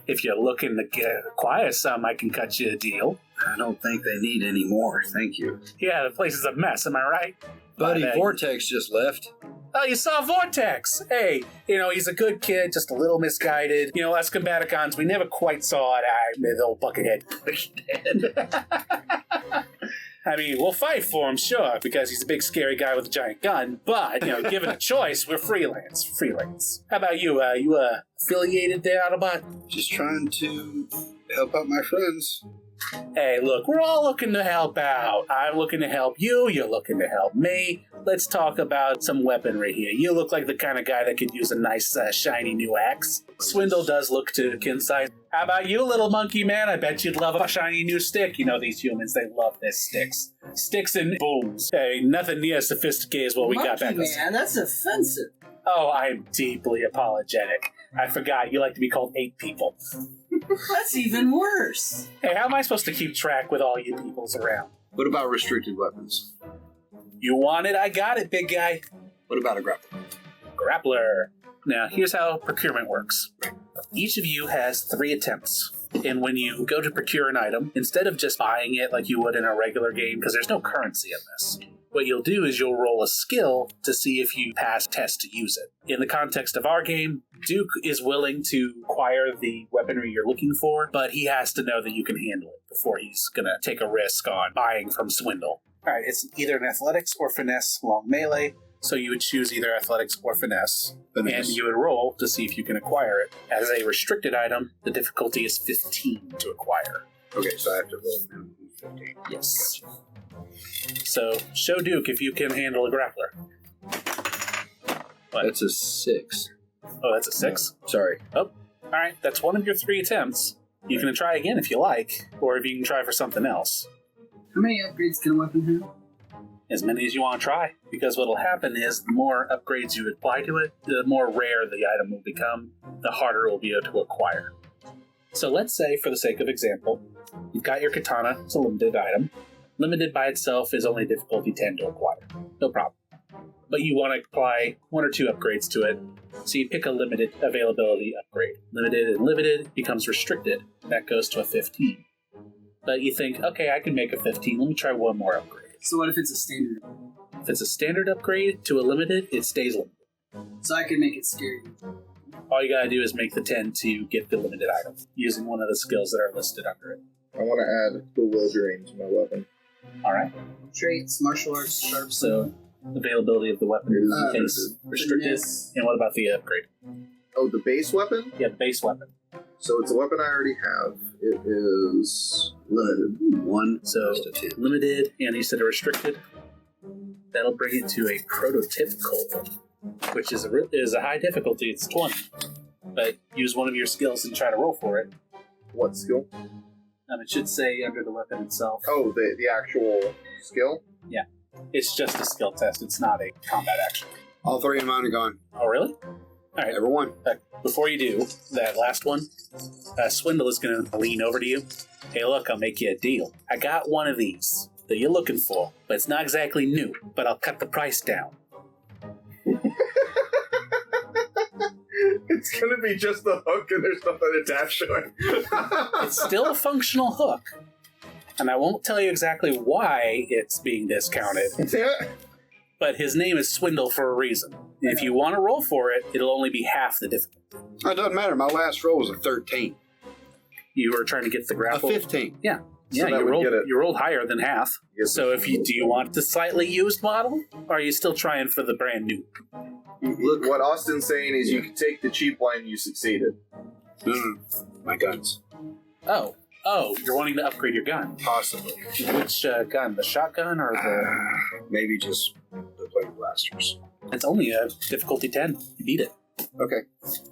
if you're looking to acquire some, I can cut you a deal. I don't think they need any more, thank you. Yeah, the place is a mess, am I right? Buddy But, Vortex just left. Oh, you saw Vortex! Hey, he's a good kid, just a little misguided. Us Combaticons, we never quite saw it. The old buckethead. I mean, we'll fight for him, sure, because he's a big, scary guy with a giant gun. But, given a choice, we're freelance. How about you? You affiliated there, Autobot? Just trying to help out my friends. Hey, look, we're all looking to help out. I'm looking to help you. You're looking to help me. Let's talk about some weaponry here. You look like the kind of guy that could use a nice, shiny new axe. Swindle does look to Kensei. How about you, little monkey man? I bet you'd love a shiny new stick. These humans, they love their sticks. Sticks and booms. Hey, nothing near as sophisticated as what we got back Monkey man, that's offensive. Oh, I'm deeply apologetic. I forgot you like to be called ape people. That's even worse. Hey, how am I supposed to keep track with all you peoples around? What about restricted weapons? You want it, I got it, big guy. What about a grapple? Grappler. Now, here's how procurement works. Each of you has 3 attempts. And when you go to procure an item, instead of just buying it like you would in a regular game, because there's no currency in this, what you'll do is you'll roll a skill to see if you pass test to use it. In the context of our game, Duke is willing to acquire the weaponry you're looking for, but he has to know that you can handle it before he's going to take a risk on buying from Swindle. All right, it's either an athletics or finesse long melee, so you would choose either athletics or finesse, and you would roll to see if you can acquire it. As a restricted item, the difficulty is 15 to acquire. Okay, so I have to roll down 15. Yes. So, show Duke if you can handle a grappler. What? That's a 6. Oh, that's a 6? Sorry. Oh, alright, that's one of your 3 attempts. You can try again if you like, or if you can try for something else. How many upgrades can a weapon have? As many as you want to try, because what'll happen is the more upgrades you apply to it, the more rare the item will become, the harder it will be to acquire. So let's say, for the sake of example, you've got your katana, it's a limited item. Limited by itself is only difficulty 10 to acquire. No problem. But you want to apply 1 or 2 upgrades to it, so you pick a limited availability upgrade. Limited and limited becomes restricted. That goes to a 15. But you think, okay, I can make a 15, let me try 1 more upgrade. So what if it's a standard? If it's a standard upgrade to a limited, it stays limited. So I can make it scary. All you gotta do is make the 10 to get the limited item, using one of the skills that are listed under it. I want to add bewildering to my weapon. Alright, Traits, martial arts, sharp. so availability of the weapon is restricted. Finesse. And what about the upgrade? Oh, the base weapon? Yeah, the base weapon. So it's a weapon I already have. It is limited. 1 So to 10. limited, and you said a restricted. That'll bring it to a prototypical. which is a high difficulty. It's 20. But use one of your skills and try to roll for it. What skill? It should say under the weapon itself. Oh, the actual skill? Yeah. It's just a skill test. It's not a combat action. All three of mine are gone. Oh, really? All right. Never one. Before you do that last one, Swindle is going to lean over to you. Hey, look, I'll make you a deal. I got one of these that you're looking for, but it's not exactly new, but I'll cut the price down. It's gonna be just the hook and there's nothing attached to it. It's still a functional hook, and I won't tell you exactly why it's being discounted, but his name is Swindle for a reason. If you want to roll for it, it'll only be half the difficulty. It doesn't matter. My last roll was a 13. You were trying to get the grapple? A 15. Yeah. So Yeah, you rolled higher than half. Yes, So do you want the slightly used model, or are you still trying for the brand new? Look, what Austin's saying is you can take the cheap one and you succeeded. My guns. Oh, you're wanting to upgrade your gun. Possibly. Which gun? The shotgun or the... Maybe just the plain blasters. It's only a difficulty 10. You beat it. Okay.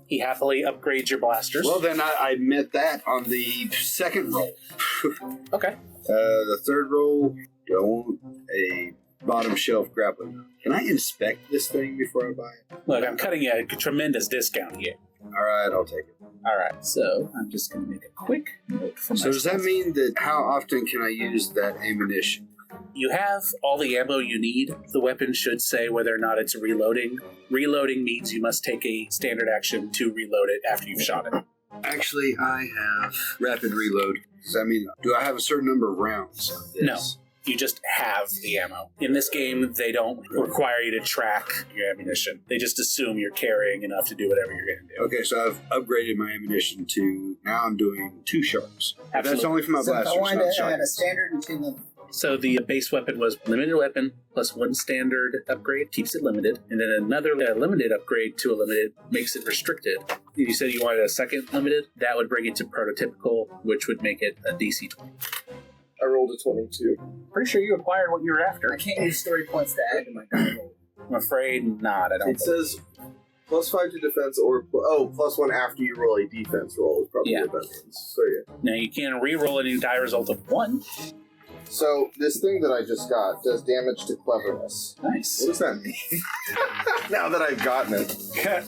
He happily upgrades your blasters. Well, then I met that on the second roll. Okay. The third roll, don't a bottom shelf grappling. Can I inspect this thing before I buy it? Look, I'm cutting you a tremendous discount here. All right, I'll take it. All right, so I'm just going to make a quick note for So does that mean that how often can I use that ammunition? You have all the ammo you need. The weapon should say whether or not it's reloading. Reloading means you must take a standard action to reload it after you've shot it. Actually, I have rapid reload. Does that mean, do I have a certain number of rounds of this? No. You just have the ammo. In this game, they don't require you to track your ammunition. They just assume you're carrying enough to do whatever you're going to do. Okay, so I've upgraded my ammunition to, now I'm doing 2 sharps. Absolutely. That's only for my So if blasters, I wanted not to add a shotguns. standard and 2 limited. So the base weapon was limited weapon plus 1 standard upgrade, keeps it limited. And then another limited upgrade to a limited makes it restricted. You said you wanted a second limited? That would bring it to prototypical, which would make it a DC 20. I rolled a 22. Pretty sure you acquired what you were after. I can't use story points to add to my die roll. I'm afraid not. I don't. It says +5 to defense or +1 after you roll a defense roll is probably what that means. So yeah. Now you can re-roll a new die result of 1. So this thing that I just got does damage to cleverness. Nice. What does that mean? Now that I've gotten it.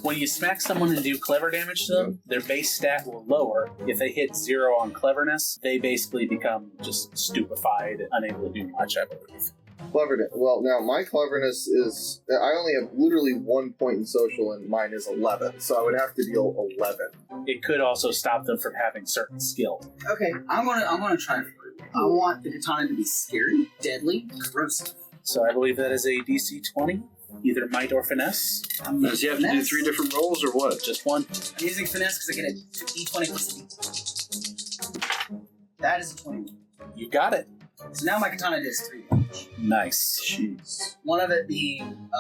When you smack someone and do clever damage to them, their base stat will lower. If they hit 0 on cleverness, they basically become just stupefied and unable to do much, I believe. Cleverness. Well, now my cleverness is... I only have literally 1 point in social and mine is 11. So I would have to deal 11. It could also stop them from having certain skills. Okay, I'm gonna try for it. I want the katana to be scary, deadly, corrosive. So I believe that is a DC 20, either might or finesse. I'm Does he have to do finesse. 3 different rolls or what? Just 1. I'm using finesse because I get a d20 plus a d20. That is a 21. You got it. So now my katana does 3 damage. Nice. Jeez. One of it being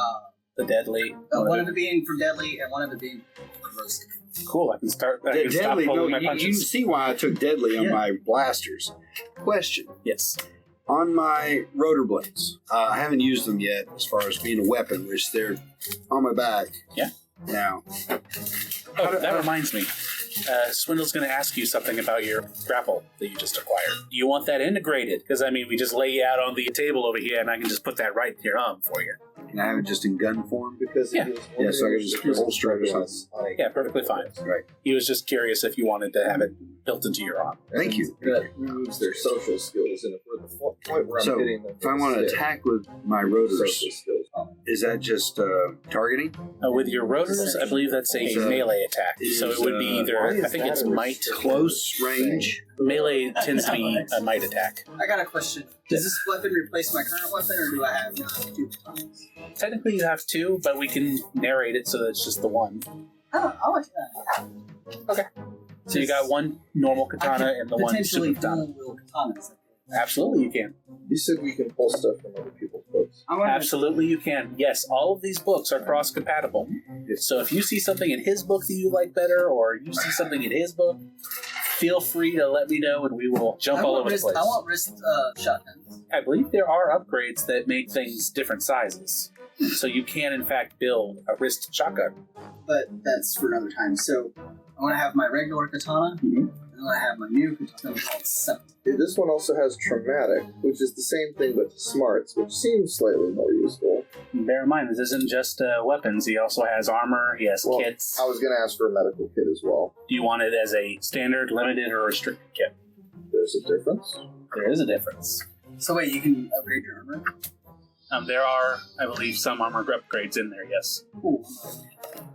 The deadly. one of it being from deadly, and one of it being corrosive. Cool, I can start. I can stop Deadly, no, pulling my you punches. see why I took deadly on Yeah. my blasters. Question. Yes. On my rotor blades, I haven't used them yet as far as being a weapon, which they're on my back. Yeah. Now. Oh, that reminds me. Swindle's going to ask you something about your grapple that you just acquired. Do you want that integrated? Because, I mean, we just lay you out on the table over here, and I can just put that right in your arm for you. Can I have it just in gun form? Because Yeah. Yeah, so I can just holster it or something. Yeah, perfectly fine. Right. He was just curious if you wanted to have it built into your arm. Thank you. That removes their social skills, and if we're at the point where I'm So, hitting them, if I want to attack with my rotors, social skills. is that just targeting? With your rotors, I believe that's a melee attack. So it would be either, I think it's might. Close range? Melee tends to be a might attack. I got a question. Does this weapon replace my current weapon, or do I have 2 katanas? Technically you have 2, but we can narrate it so that it's just the 1. I'll let that. So you got 1 normal katana and the 1 potentially super katana. dual-wield katanas. Absolutely you can. You said we can pull stuff from other people's books. I'm gonna Absolutely you can. Yes, all of these books are cross-compatible. So if you see something in his book that you like better, or you see something in his book, feel free to let me know and we will jump all over the place. I want wrist shotguns. I believe there are upgrades that make things different sizes. So you can, in fact, build a wrist shotgun. But that's for another time. So I want to have my regular katana, and then I have my new katana called Seven. This one also has traumatic, which is the same thing but smarts, which seems slightly more useful. Bear in mind, this isn't just weapons. He also has armor. He has kits. I was going to ask for a medical kit as well. Do you want it as a standard, limited, or restricted kit? There's a difference. There is a difference. So wait, you can upgrade your armor? There are, I believe, some armor upgrades in there, yes. Ooh.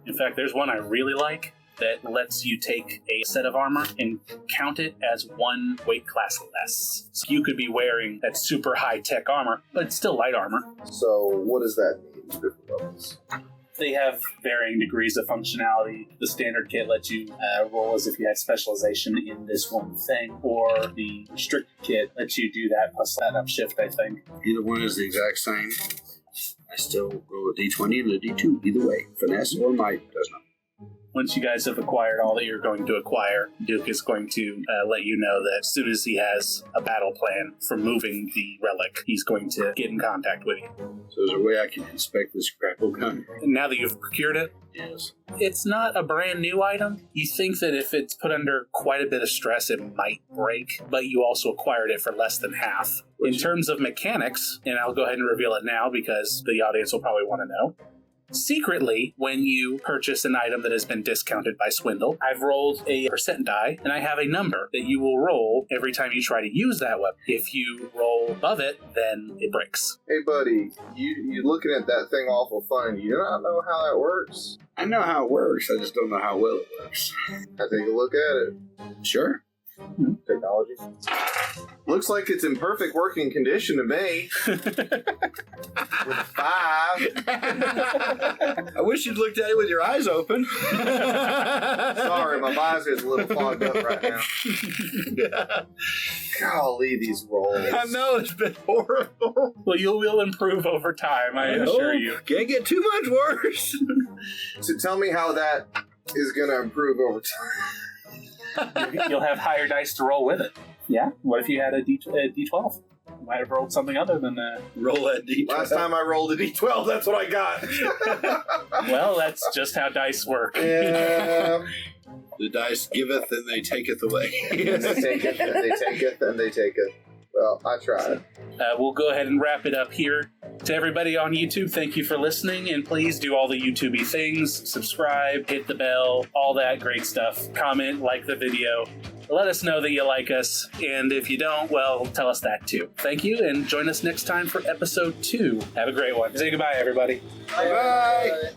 In fact, there's one I really like that lets you take a set of armor and count it as one weight class less. So you could be wearing that super high-tech armor, but it's still light armor. So what does that mean? Different levels. They have varying degrees of functionality. The standard kit lets you roll as if you had specialization in this one thing, or the restricted kit lets you do that plus that upshift, I think. Either one is the exact same. I still roll a d20 and a d2. Either way, finesse or might does not. Once you guys have acquired all that you're going to acquire, Duke is going to let you know that as soon as he has a battle plan for moving the relic, he's going to get in contact with you. So there's a way I can inspect this grapple gun? Now that you've procured it, Yes. it's not a brand new item. You think that if it's put under quite a bit of stress, it might break, but you also acquired it for less than half. In terms of mechanics, and I'll go ahead and reveal it now because the audience will probably want to know. Secretly, when you purchase an item that has been discounted by Swindle, I've rolled a percent die, and I have a number that you will roll every time you try to use that weapon. If you roll above it, then it breaks. Hey, buddy, you're looking at that thing awful fun. You do not know how that works. I know how it works. I just don't know how well it works. I take a look at it. Sure. Technology. Looks like it's in perfect working condition to me. With 5. I wish you'd looked at it with your eyes open. Sorry, my visor's a little fogged up right now. Golly, these rolls. I know, it's been horrible. Well, you will improve over time, I assure you. Can't get too much worse. So tell me how that is going to improve over time. You'll have higher dice to roll with it. Yeah? What if you had a D12? You might have rolled something other than Roll that d12. Last time I rolled a d12, that's what I got. Well, that's just how dice work. Yeah. The dice giveth and they taketh away. They taketh, and they taketh, and they taketh. Well, I tried. We'll go ahead and wrap it up here. To everybody on YouTube, thank you for listening, and please do all the YouTube-y things. Subscribe, hit the bell, all that great stuff. Comment, like the video. Let us know that you like us, and if you don't, well, tell us that too. Thank you, and join us next time for episode 2. Have a great one. Say goodbye, everybody. Bye.